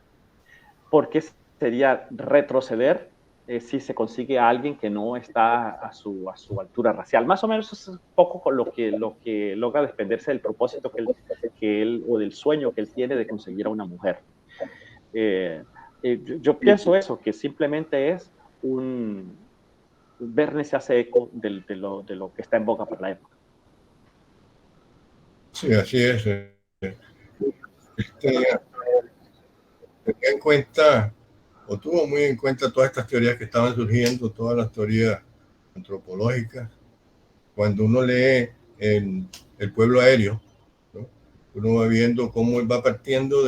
Porque sería retroceder si se consigue a alguien que no está a su altura racial. Más o menos es un poco con lo que logra desprenderse del propósito que él o del sueño que él tiene de conseguir a una mujer. Yo pienso eso, que simplemente es Verne se hace eco de lo que está en boca por la época. Sí, así es. Tenía en cuenta, o tuvo muy en cuenta todas estas teorías que estaban surgiendo, todas las teorías antropológicas. Cuando uno lee El pueblo aéreo, ¿no? Uno va viendo cómo él va partiendo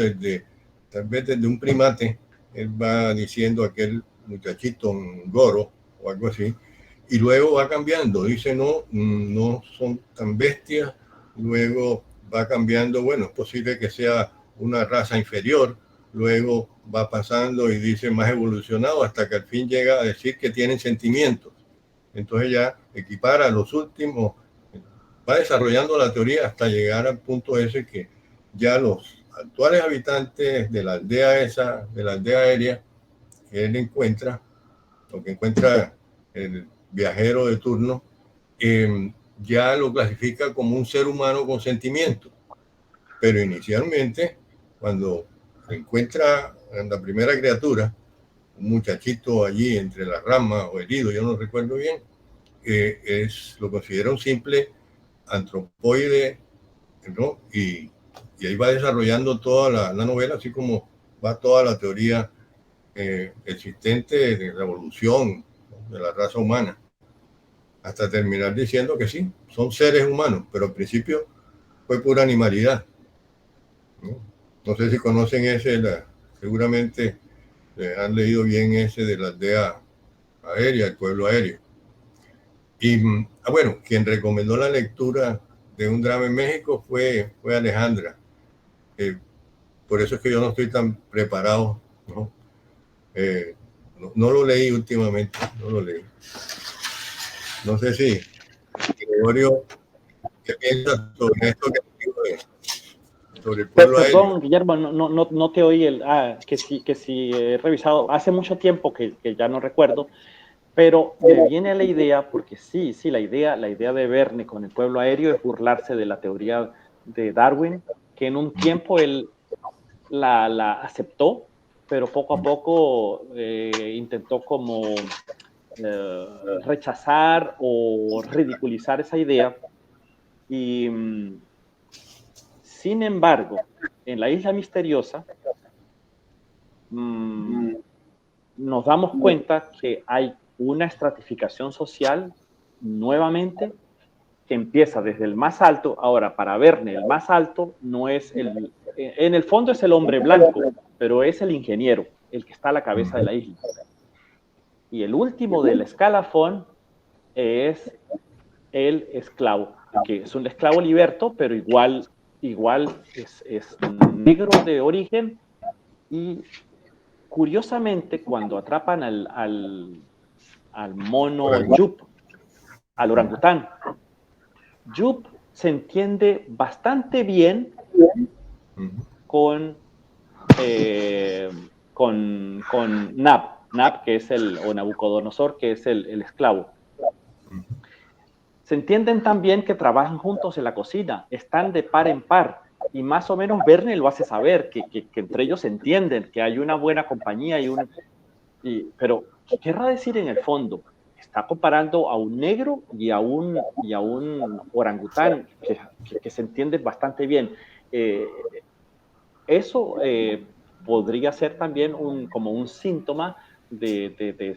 tal vez desde un primate. Él va diciendo aquel muchachito, un goro o algo así, y luego va cambiando, dice no son tan bestias, luego va cambiando, bueno, es posible que sea una raza inferior, luego va pasando y dice más evolucionado, hasta que al fin llega a decir que tienen sentimientos. Entonces ya equipara a los últimos, va desarrollando la teoría hasta llegar al punto ese que ya los actuales habitantes de la aldea esa, de la aldea aérea, que él encuentra, lo que encuentra el viajero de turno, ya lo clasifica como un ser humano con sentimientos. Pero inicialmente, cuando se encuentra en la primera criatura, un muchachito allí entre las ramas o herido, yo no recuerdo bien, lo considera un simple antropoide, ¿no? Y ahí va desarrollando toda la novela, así como va toda la teoría existente de la evolución, ¿no?, de la raza humana, hasta terminar diciendo que sí, son seres humanos, pero al principio fue pura animalidad. No sé si conocen seguramente han leído bien ese de la aldea aérea, el pueblo aéreo. Y bueno, quien recomendó la lectura de Un drama en México fue Alejandra. Por eso es que yo no estoy tan preparado, ¿no? No lo leí últimamente, no lo leí. No sé si, Gregorio, ¿qué piensas sobre esto que digo sobre el pueblo aéreo. Perdón, Guillermo, no te oí que sí he revisado. Hace mucho tiempo que ya no recuerdo, pero me viene la idea, porque sí, la idea de Verne con el pueblo aéreo es burlarse de la teoría de Darwin, que en un tiempo él la aceptó, pero poco a poco intentó como rechazar o ridiculizar esa idea. Y sin embargo, en la Isla Misteriosa nos damos cuenta que hay una estratificación social nuevamente que empieza desde el más alto. Ahora, para Verne, el más alto no es en el fondo es el hombre blanco, pero es el ingeniero, el que está a la cabeza de la isla. Y el último del escalafón es el esclavo, que es un esclavo liberto, pero igual es negro de origen. Y curiosamente, cuando atrapan al mono Jup, al orangután, Jup se entiende bastante bien con Nab, que es o Nabucodonosor, que es el esclavo. Se entienden tan bien que trabajan juntos en la cocina, están de par en par, y más o menos Verne lo hace saber, que entre ellos se entienden, que hay una buena compañía, pero ¿qué querrá decir en el fondo? Está comparando a un negro y a un orangután que se entienden bastante bien. Eso podría ser también como un síntoma de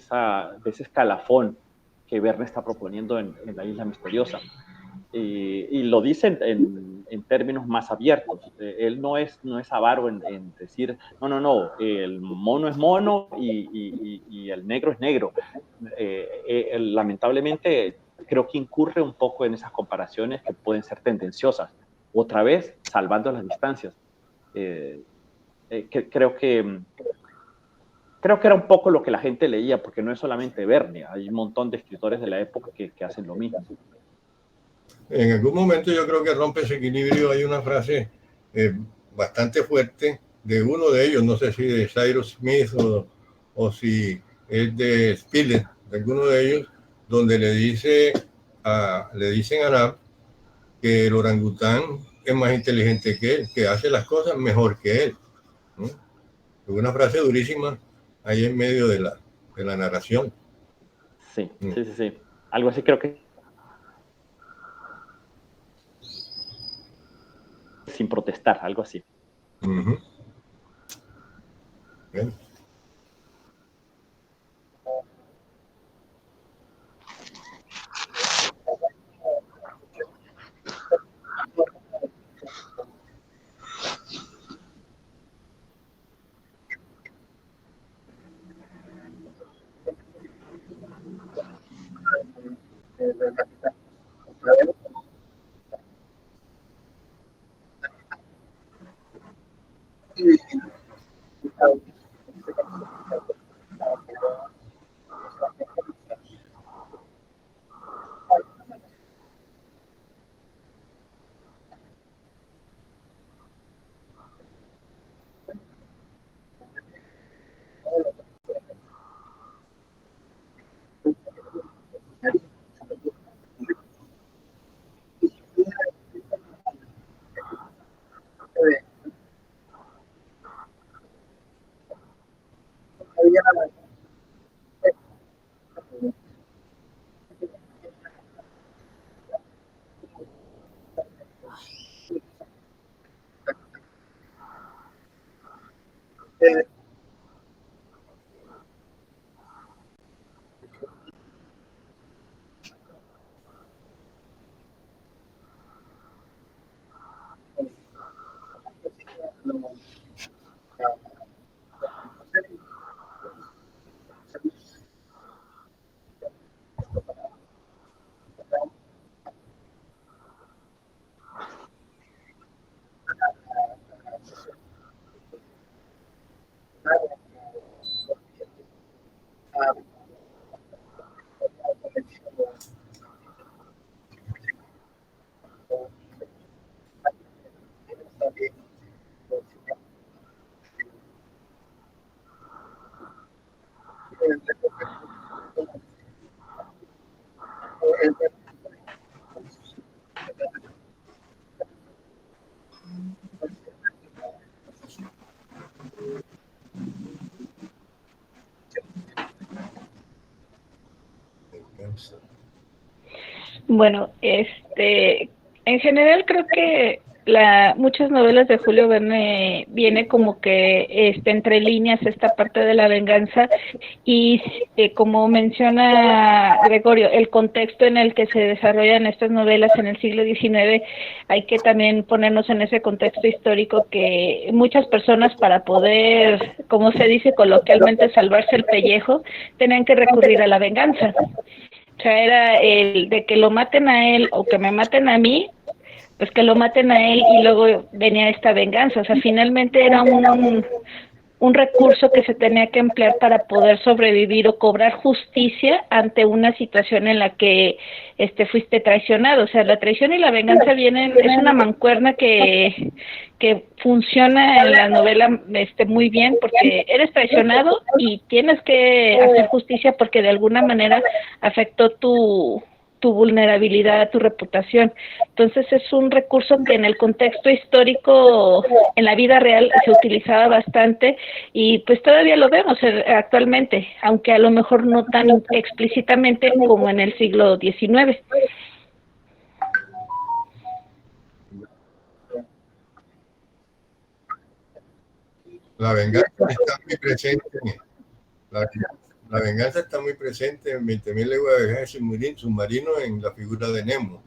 ese escalafón que Verne está proponiendo en la Isla Misteriosa. Y lo dice en términos más abiertos. Él no es avaro en decir, no, el mono es mono y el negro es negro. Lamentablemente, creo que incurre un poco en esas comparaciones que pueden ser tendenciosas. Otra vez, salvando las distancias. Creo que era un poco lo que la gente leía, porque no es solamente Verne, hay un montón de escritores de la época que hacen lo mismo. En algún momento yo creo que rompe ese equilibrio. Hay una frase bastante fuerte de uno de ellos, no sé si de Cyrus Smith o si es de Spilett, de alguno de ellos, donde le dicen a Nab que el orangután es más inteligente que él, que hace las cosas mejor que él, ¿no? Es una frase durísima ahí en medio de la narración. Sí. Algo así creo que sin protestar, algo así. Bien. Bueno, en general creo que muchas novelas de Julio Verne viene como que entre líneas esta parte de la venganza y como menciona Gregorio, el contexto en el que se desarrollan estas novelas en el siglo XIX, hay que también ponernos en ese contexto histórico que muchas personas para poder, como se dice coloquialmente, salvarse el pellejo, tenían que recurrir a la venganza. O sea, era el de que lo maten a él o que me maten a mí, pues que lo maten a él y luego venía esta venganza. O sea, finalmente era un recurso que se tenía que emplear para poder sobrevivir o cobrar justicia ante una situación en la que fuiste traicionado. O sea, la traición y la venganza es una mancuerna que funciona en la novela muy bien, porque eres traicionado y tienes que hacer justicia porque de alguna manera afectó tu vulnerabilidad, tu reputación. Entonces es un recurso que en el contexto histórico, en la vida real, se utilizaba bastante y pues todavía lo vemos actualmente, aunque a lo mejor no tan explícitamente como en el siglo XIX. La venganza está muy presente. La venganza está muy presente en 20.000 leguas de viaje submarino en la figura de Nemo.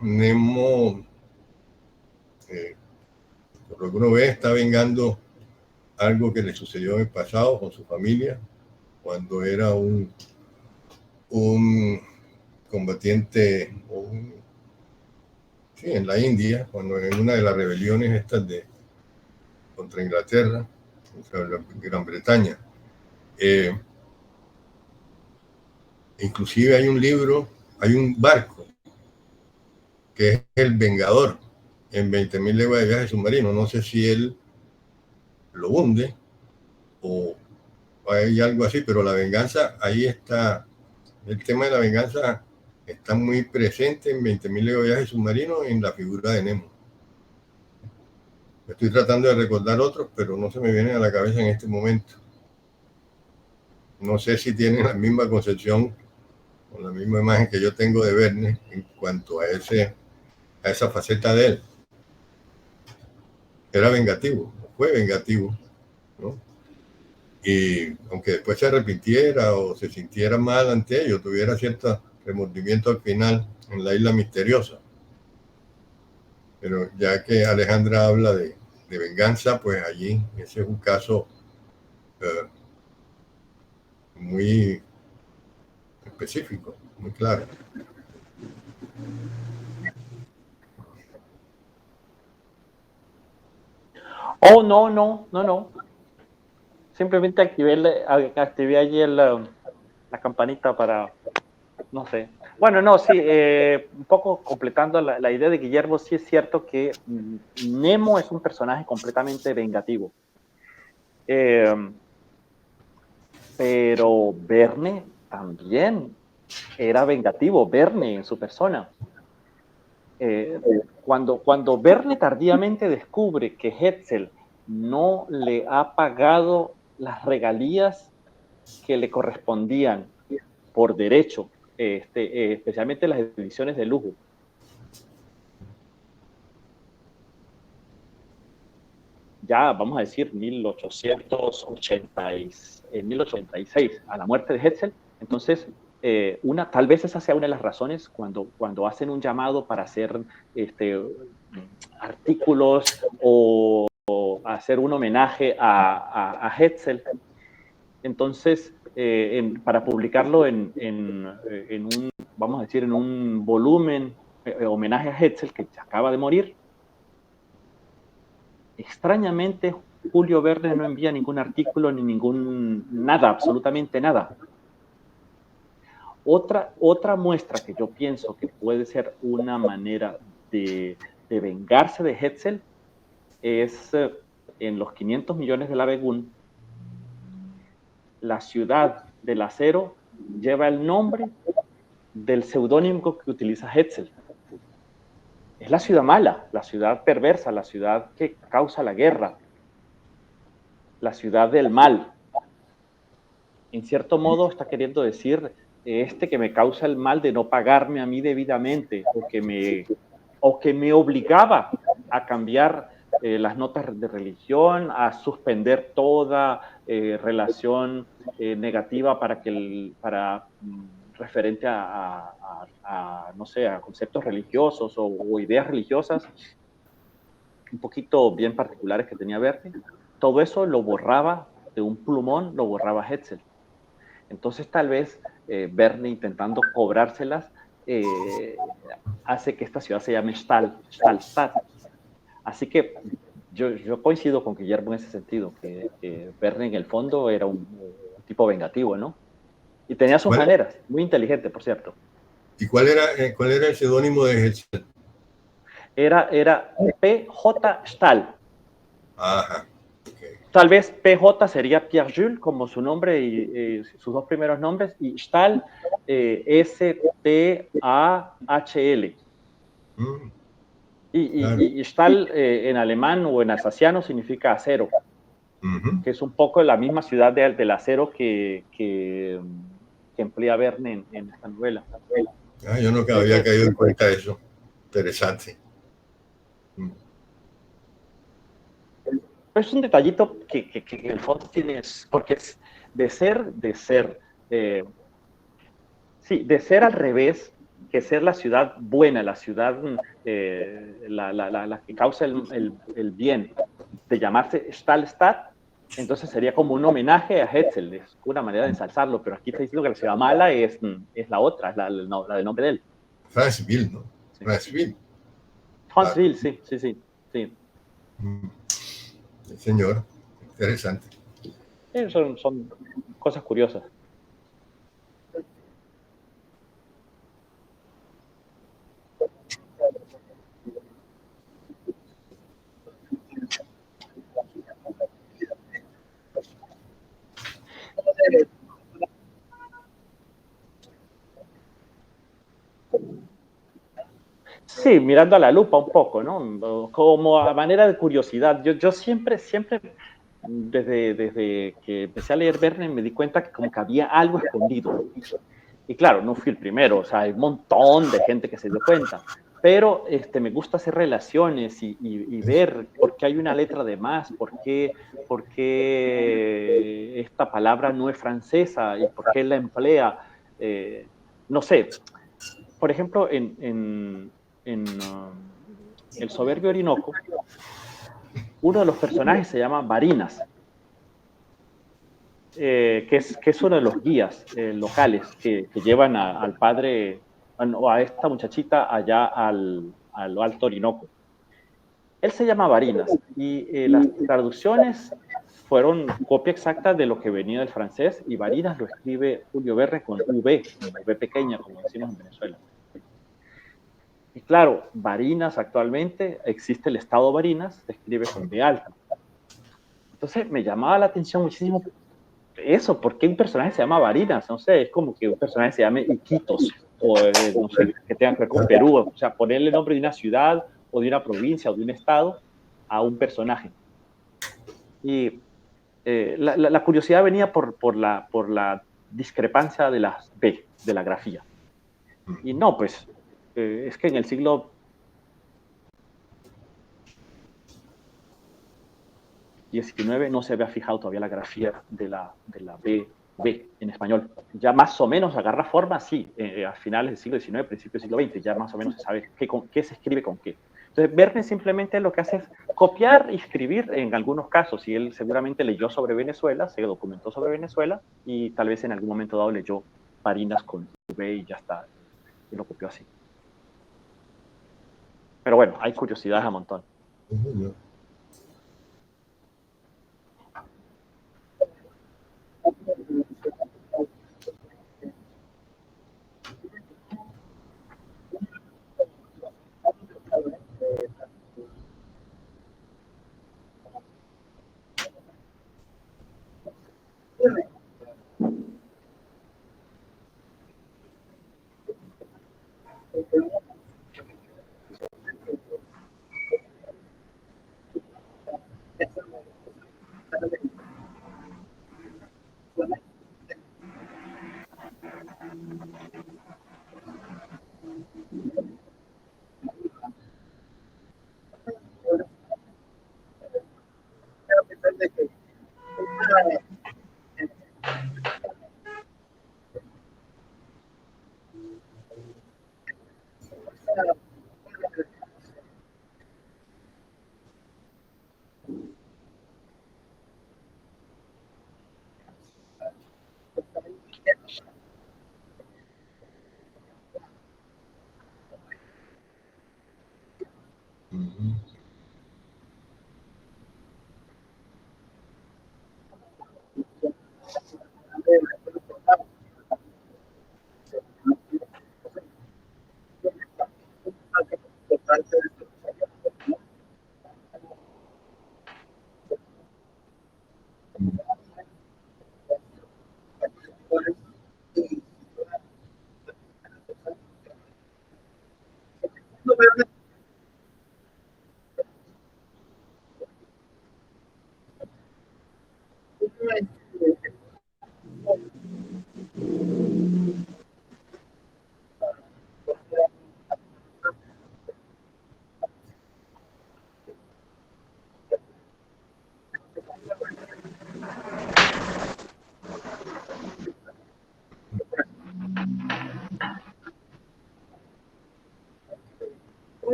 Nemo, por lo que uno ve, está vengando algo que le sucedió en el pasado con su familia, cuando era un combatiente en la India, cuando en una de las rebeliones estas contra Inglaterra, contra la Gran Bretaña. Inclusive hay un libro, hay un barco que es El Vengador en 20.000 leguas de viaje submarino. No sé si él lo hunde o hay algo así, pero la venganza, ahí está. El tema de la venganza está muy presente en 20.000 leguas de viaje submarino en la figura de Nemo. Estoy tratando de recordar otros, pero no se me vienen a la cabeza en este momento. No sé si tienen la misma concepción o la misma imagen que yo tengo de Verne en cuanto a esa faceta de él. Era vengativo, fue vengativo, ¿no? Y aunque después se arrepintiera o se sintiera mal ante ello, tuviera cierto remordimiento al final en la isla misteriosa. Pero ya que Alejandra habla de venganza, pues allí ese es un caso muy específico, muy claro. Oh, no. Simplemente activé allí la campanita para, no sé. Bueno, no, sí, un poco completando la idea de Guillermo, sí es cierto que Nemo es un personaje completamente vengativo. Pero Verne también era vengativo, Verne en su persona. Cuando Verne tardíamente descubre que Hetzel no le ha pagado las regalías que le correspondían por derecho, especialmente las ediciones de lujo, ya vamos a decir 1886, a la muerte de Hetzel. Entonces, tal vez esa sea una de las razones cuando hacen un llamado para hacer artículos o hacer un homenaje a Hetzel. Entonces, para publicarlo en un, vamos a decir, en un volumen homenaje a Hetzel que acaba de morir, extrañamente Julio Verne no envía ningún artículo ni nada, absolutamente nada. Otra muestra que yo pienso que puede ser una manera de vengarse de Hetzel es en los 500 millones de la Begún, la ciudad del acero lleva el nombre del seudónimo que utiliza Hetzel. Es la ciudad mala, la ciudad perversa, la ciudad que causa la guerra, la ciudad del mal. En cierto modo está queriendo decir que me causa el mal de no pagarme a mí debidamente o que me obligaba a cambiar las notas de religión, a suspender toda relación negativa referente no sé, a conceptos religiosos o ideas religiosas un poquito bien particulares que tenía Verne. Todo eso lo borraba de un plumón, lo borraba Hetzel. Entonces tal vez Verne, intentando cobrárselas, hace que esta ciudad se llame Stahlstadt. Así que yo coincido con Guillermo en ese sentido, que Verne en el fondo era un tipo vengativo, ¿no? Y tenía sus maneras, muy inteligente, por cierto. ¿Y cuál era el seudónimo de Hetzel? Era P.J. Stahl. Ajá. Tal vez PJ sería Pierre Jules, como su nombre y sus dos primeros nombres, y Stahl, S-T-A-H-L. Claro. Y Stahl en alemán o en alsaciano significa acero, que es un poco la misma ciudad del acero que emplea Verne en esta novela. Yo no había caído en cuenta de eso. Interesante. Es un detallito que en el fondo tienes, porque es de ser al revés, que ser la ciudad buena, la ciudad la que causa el bien, de llamarse Stahlstadt, entonces sería como un homenaje a Hetzel, es una manera de ensalzarlo, pero aquí está diciendo que la ciudad mala es la otra, es la del nombre de él. Franceville, ¿no? Sí. Franceville. Franceville, sí. Señor, interesante. Son cosas curiosas. Sí, mirando a la lupa un poco, ¿no? Como a manera de curiosidad. Yo siempre, desde que empecé a leer Verne, me di cuenta que como que había algo escondido. Y claro, no fui el primero, o sea, hay un montón de gente que se dio cuenta. Pero me gusta hacer relaciones y ver por qué hay una letra de más, por qué esta palabra no es francesa y por qué la emplea. No sé, por ejemplo, en El soberbio Orinoco, uno de los personajes se llama Varinas, que es uno de los guías locales que llevan al padre, o a esta muchachita allá al Alto Orinoco. Él se llama Varinas y las traducciones fueron copia exacta de lo que venía del francés, y Varinas lo escribe Julio Verne con V pequeña, como decimos en Venezuela. Y claro, Varinas actualmente, existe el estado Varinas, se escribe con B alta. Entonces me llamaba la atención muchísimo eso, ¿por qué un personaje se llama Varinas? No sé, es como que un personaje se llame Iquitos, o no sé, que tenga que ver con Perú, o sea, ponerle el nombre de una ciudad, o de una provincia, o de un estado, a un personaje. Y la curiosidad venía por la discrepancia de las B, de la grafía. Y no, pues, es que en el siglo XIX no se había fijado todavía la grafía de la B en español. Ya más o menos agarra forma, sí, a finales del siglo XIX, principios del siglo XX, ya más o menos se sabe qué se escribe con qué. Entonces, Verne simplemente lo que hace es copiar y escribir en algunos casos, y él seguramente leyó sobre Venezuela, se documentó sobre Venezuela, y tal vez en algún momento dado leyó Varinas con V y ya está, y lo copió así. Pero bueno, hay curiosidades a montón.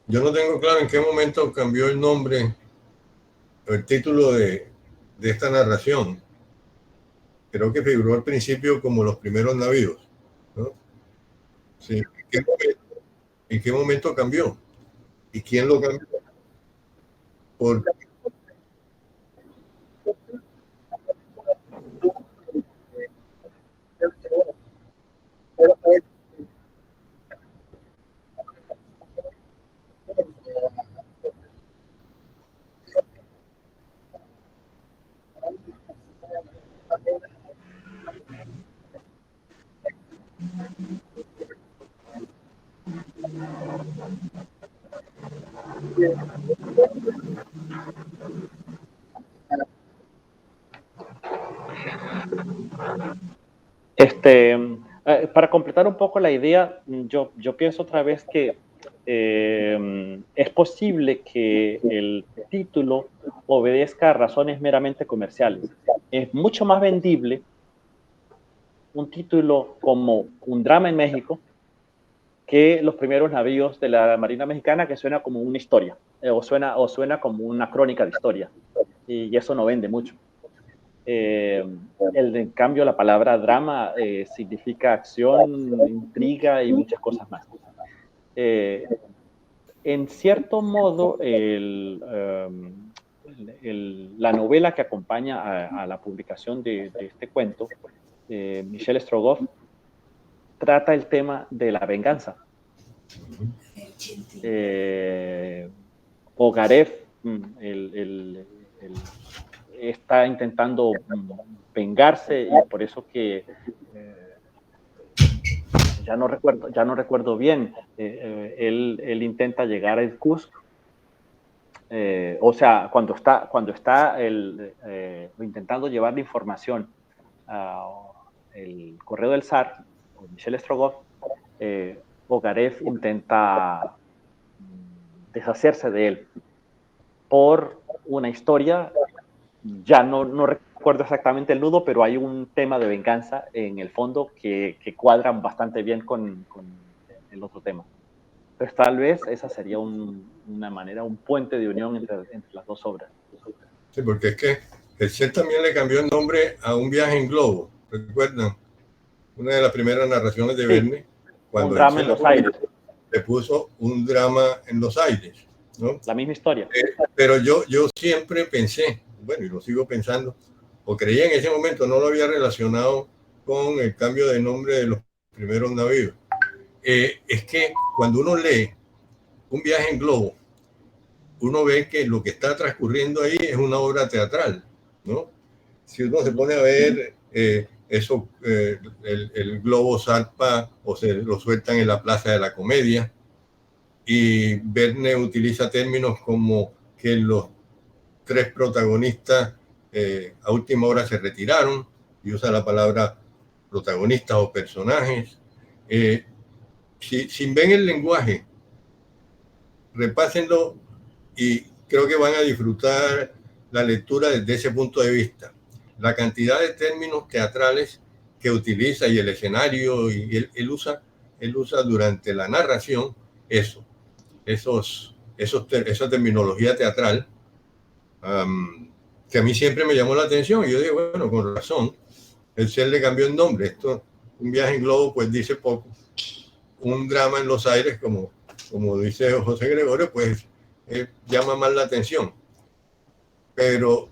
Yo no tengo claro en qué momento cambió el nombre, el título de esta narración. Creo que figuró al principio como Los primeros navíos, ¿no? Sí. ¿En qué momento cambió? ¿Y quién lo cambió? Porque Para completar un poco la idea, yo pienso otra vez que es posible que el título obedezca a razones meramente comerciales. Es mucho más vendible un título como Un drama en México que Los primeros navíos de la Marina Mexicana, que suena como una historia, o suena como una crónica de historia, y eso no vende mucho. En cambio, la palabra drama significa acción, intriga y muchas cosas más. En cierto modo, la novela que acompaña a la publicación de este cuento, Michel Strogoff, trata el tema de la venganza. Ogarev está intentando vengarse, y por eso que ya no recuerdo bien, él intenta llegar a Irkutsk, o sea, cuando está intentando llevar la información el correo del zar, Michel Strogoff, Ogarev intenta deshacerse de él por una historia. Ya no recuerdo exactamente el nudo, pero hay un tema de venganza en el fondo que cuadran bastante bien con el otro tema. Entonces tal vez esa sería una manera, un puente de unión entre las dos obras. Sí, porque es que Hergé también le cambió el nombre a Un viaje en globo. ¿Recuerdan? Una de las primeras narraciones de Verne. Cuando Un drama en los aires. Le puso Un drama en los aires, ¿no? La misma historia. Pero yo siempre pensé, bueno, y lo sigo pensando, o creía en ese momento, no lo había relacionado con el cambio de nombre de los primeros navíos. Es que cuando uno lee Un viaje en globo, uno ve que lo que está transcurriendo ahí es una obra teatral, ¿no? Si uno se pone a ver el globo zarpa o se lo sueltan en la Plaza de la Comedia, y Verne utiliza términos como que los tres protagonistas a última hora se retiraron, y usa la palabra protagonistas o personajes. Si ven el lenguaje, repásenlo y creo que van a disfrutar la lectura desde ese punto de vista. La cantidad de términos teatrales que utiliza y el escenario, y él usa durante la narración esa terminología teatral que a mí siempre me llamó la atención. Y yo digo, bueno, con razón, el CEL le cambió el nombre. Esto, un viaje en globo, pues dice poco. Un drama en los aires, como dice José Gregorio, pues llama más la atención. Pero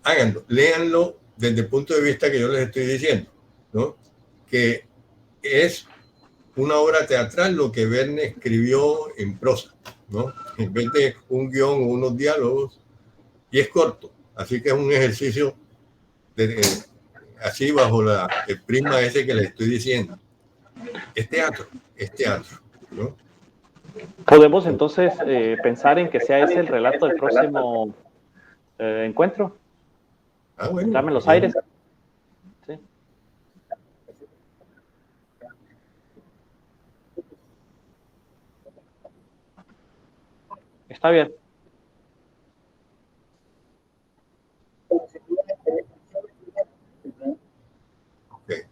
háganlo, léanlo desde el punto de vista que yo les estoy diciendo, ¿no? Que es una obra teatral lo que Verne escribió en prosa, ¿no? En vez de un guión o unos diálogos, y es corto, así que es un ejercicio así bajo el prisma ese que les estoy diciendo. Es teatro, ¿no? ¿Podemos entonces pensar en que sea ese el relato del próximo encuentro? Bueno. Dame los aires. Sí. Está bien. Okay.